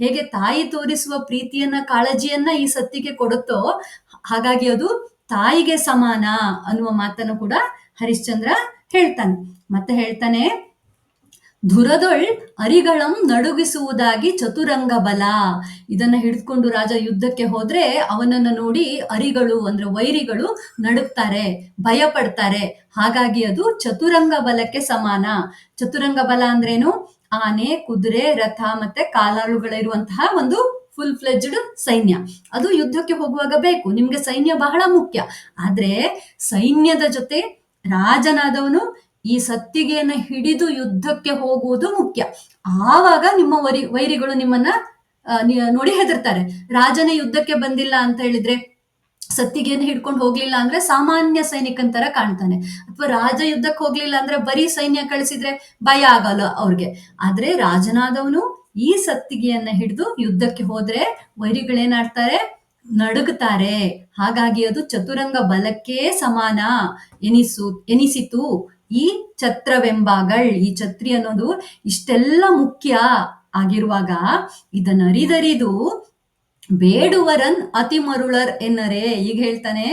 ಹೇಗೆ ತಾಯಿ ತೋರಿಸುವ ಪ್ರೀತಿಯನ್ನ, ಕಾಳಜಿಯನ್ನ ಈ ಸತ್ತಿಗೆ ಕೊಡುತ್ತೋ, ಹಾಗಾಗಿ ಅದು ತಾಯಿಗೆ ಸಮಾನ ಅನ್ನುವ ಮಾತನ್ನು ಕೂಡ ಹರಿಶ್ಚಂದ್ರ ಹೇಳ್ತಾನೆ. ಮತ್ತೆ ಹೇಳ್ತಾನೆ, ಧುರದೊಳ್ ಅರಿಗಳಂ ನಡುಗಿಸುವುದಾಗಿ ಚತುರಂಗ ಬಲ. ಇದನ್ನ ಹಿಡಿದುಕೊಂಡು ರಾಜ ಯುದ್ಧಕ್ಕೆ ಹೋದ್ರೆ ಅವನನ್ನ ನೋಡಿ ಅರಿಗಳು ಅಂದ್ರೆ ವೈರಿಗಳು ನಡುಗ್ತಾರೆ, ಭಯ ಪಡ್ತಾರೆ. ಹಾಗಾಗಿ ಅದು ಚತುರಂಗ ಬಲಕ್ಕೆ ಸಮಾನ. ಚತುರಂಗ ಬಲ ಅಂದ್ರೇನು? ಆನೆ, ಕುದುರೆ, ರಥ ಮತ್ತೆ ಕಾಲಾಳುಗಳಿರುವಂತಹ ಒಂದು ಫುಲ್ ಫ್ಲೆಜ್ಡ್ ಸೈನ್ಯ. ಅದು ಯುದ್ಧಕ್ಕೆ ಹೋಗುವಾಗ ಬೇಕು. ನಿಮ್ಗೆ ಸೈನ್ಯ ಬಹಳ ಮುಖ್ಯ. ಆದ್ರೆ ಸೈನ್ಯದ ಜೊತೆ ರಾಜನಾದವನು ಈ ಸತ್ತಿಗೆಯನ್ನ ಹಿಡಿದು ಯುದ್ಧಕ್ಕೆ ಹೋಗುವುದು ಮುಖ್ಯ. ಆವಾಗ ನಿಮ್ಮ ವೈರಿಗಳು ನಿಮ್ಮನ್ನ ನೋಡಿ ಹೆದರ್ತಾರೆ. ರಾಜನೇ ಯುದ್ಧಕ್ಕೆ ಬಂದಿಲ್ಲ ಅಂತ ಹೇಳಿದ್ರೆ, ಸತ್ತಿಗೆಯನ್ನು ಹಿಡ್ಕೊಂಡು ಹೋಗ್ಲಿಲ್ಲ ಅಂದ್ರೆ ಸಾಮಾನ್ಯ ಸೈನಿಕನ ತರ ಕಾಣ್ತಾನೆ. ಅಥವಾ ರಾಜ ಯುದ್ಧಕ್ಕೆ ಹೋಗ್ಲಿಲ್ಲ ಅಂದ್ರೆ ಬರೀ ಸೈನ್ಯ ಕಳಿಸಿದ್ರೆ ಭಯ ಆಗಲ್ಲ ಅವ್ರಿಗೆ. ಆದ್ರೆ ರಾಜನಾದವನು ಈ ಸತ್ತಿಗೆಯನ್ನ ಹಿಡಿದು ಯುದ್ಧಕ್ಕೆ ಹೋದ್ರೆ ವೈರಿಗಳೇನಾಡ್ತಾರೆ? ನಡುಗುತ್ತಾರೆ. ಹಾಗಾಗಿ ಅದು ಚತುರಂಗ ಬಲಕ್ಕೆ ಸಮಾನ ಎನಿಸಿತು ಈ ಛತ್ರವೆಂಬಾಗಳ್. ಈ ಛತ್ರಿ ಅನ್ನೋದು ಇಷ್ಟೆಲ್ಲ ಮುಖ್ಯ ಆಗಿರುವಾಗ ಇದನ್ನ ಅರಿದರಿದು ಬೇಡುವರನ್ ಅತಿ ಮರುಳರ್ ಎನ್ನರೆ. ಈಗ ಹೇಳ್ತಾನೆ,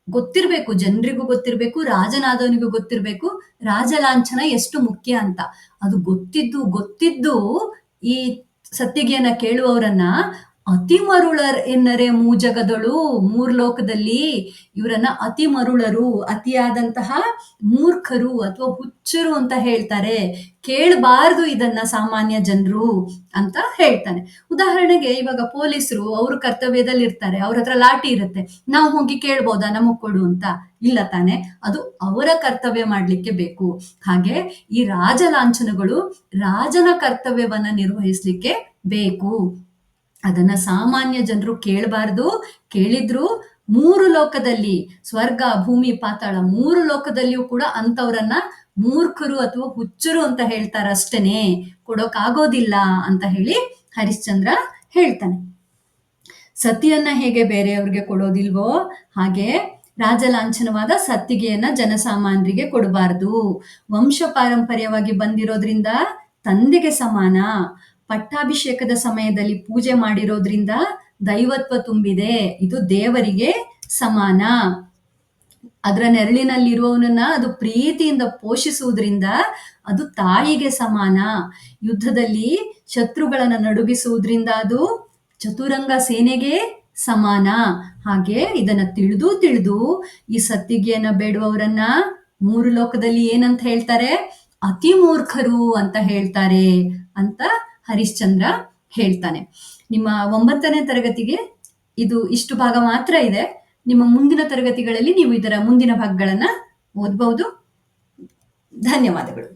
ಗೊತ್ತಿರ್ಬೇಕು, ಜನರಿಗೂ ಗೊತ್ತಿರ್ಬೇಕು, ರಾಜನಾದವನಿಗೂ ಗೊತ್ತಿರ್ಬೇಕು ರಾಜಲಾಂಛನ ಎಷ್ಟು ಮುಖ್ಯ ಅಂತ. ಅದು ಗೊತ್ತಿದ್ದು ಈ ಸತ್ತಿಗೆಯನ್ನ ಕೇಳುವವರನ್ನ ಅತಿ ಮರುಳರ್ ಎನ್ನರೆ ಮೂಜಗದಳು. ಲೋಕದಲ್ಲಿ ಇವರನ್ನ ಅತಿ ಮರುಳರು, ಅತಿಯಾದಂತಹ ಮೂರ್ಖರು ಅಥವಾ ಹುಚ್ಚರು ಅಂತ ಹೇಳ್ತಾರೆ. ಕೇಳಬಾರ್ದು ಇದನ್ನ ಸಾಮಾನ್ಯ ಜನರು ಅಂತ ಹೇಳ್ತಾನೆ. ಉದಾಹರಣೆಗೆ ಇವಾಗ ಪೊಲೀಸರು ಅವ್ರ ಕರ್ತವ್ಯದಲ್ಲಿ ಇರ್ತಾರೆ, ಅವ್ರ ಹತ್ರ ಲಾಠಿ ಇರುತ್ತೆ. ನಾವು ಹೋಗಿ ಕೇಳ್ಬೋದಾ ನಮಗ್ ಕೊಡು ಅಂತ? ಇಲ್ಲ ತಾನೆ. ಅದು ಅವರ ಕರ್ತವ್ಯ ಮಾಡ್ಲಿಕ್ಕೆ ಬೇಕು. ಹಾಗೆ ಈ ರಾಜಲಾಂಛನಗಳು ರಾಜನ ಕರ್ತವ್ಯವನ್ನ ನಿರ್ವಹಿಸ್ಲಿಕ್ಕೆ ಬೇಕು. ಅದನ್ನ ಸಾಮಾನ್ಯ ಜನರು ಕೇಳಬಾರ್ದು. ಕೇಳಿದ್ರು 3 ಲೋಕದಲ್ಲಿ, ಸ್ವರ್ಗ, ಭೂಮಿ, ಪಾತಾಳ 3 ಲೋಕದಲ್ಲಿಯೂ ಕೂಡ ಅಂತವರನ್ನ ಮೂರ್ಖರು ಅಥವಾ ಹುಚ್ಚರು ಅಂತ ಹೇಳ್ತಾರಷ್ಟೇನೆ, ಕೊಡೋಕಾಗೋದಿಲ್ಲ ಅಂತ ಹೇಳಿ ಹರಿಶ್ಚಂದ್ರ ಹೇಳ್ತಾನೆ. ಸತಿಯನ್ನ ಹೇಗೆ ಬೇರೆಯವ್ರಿಗೆ ಕೊಡೋದಿಲ್ವೋ ಹಾಗೆ ರಾಜಲಾಂಛನವಾದ ಸತ್ತಿಗೆಯನ್ನ ಜನಸಾಮಾನ್ಯರಿಗೆ ಕೊಡಬಾರ್ದು. ವಂಶ ಪಾರಂಪರ್ಯವಾಗಿ ಬಂದಿರೋದ್ರಿಂದ ತಂದೆಗೆ ಸಮಾನ. ಪಟ್ಟಾಭಿಷೇಕದ ಸಮಯದಲ್ಲಿ ಪೂಜೆ ಮಾಡಿರೋದ್ರಿಂದ ದೈವತ್ವ ತುಂಬಿದೆ. ಇದು ದೇವರಿಗೆ ಸಮಾನ. ಅದರ ನೆರಳಿನಲ್ಲಿರುವವನನ್ನ ಅದು ಪ್ರೀತಿಯಿಂದ ಪೋಷಿಸುವುದರಿಂದ ಅದು ತಾಯಿಗೆ ಸಮಾನ. ಯುದ್ಧದಲ್ಲಿ ಶತ್ರುಗಳನ್ನ ನಡುಗಿಸುವುದರಿಂದ ಅದು ಚತುರಂಗ ಸೇನೆಗೆ ಸಮಾನ. ಹಾಗೆ ಇದನ್ನ ತಿಳಿದು ಈ ಸತ್ತಿಗೆಯನ್ನ ಬೇಡುವವರನ್ನ 3 ಲೋಕದಲ್ಲಿ ಏನಂತ ಹೇಳ್ತಾರೆ? ಅತಿ ಮೂರ್ಖರು ಅಂತ ಹೇಳ್ತಾರೆ ಅಂತ ಹರಿಶ್ಚಂದ್ರ ಹೇಳ್ತಾನೆ. ನಿಮ್ಮ 9ನೇ ತರಗತಿಗೆ ಇದು ಇಷ್ಟು ಭಾಗ ಮಾತ್ರ ಇದೆ. ನಿಮ್ಮ ಮುಂದಿನ ತರಗತಿಗಳಲ್ಲಿ ನೀವು ಇದರ ಮುಂದಿನ ಭಾಗಗಳನ್ನ ಓದಬಹುದು. ಧನ್ಯವಾದಗಳು.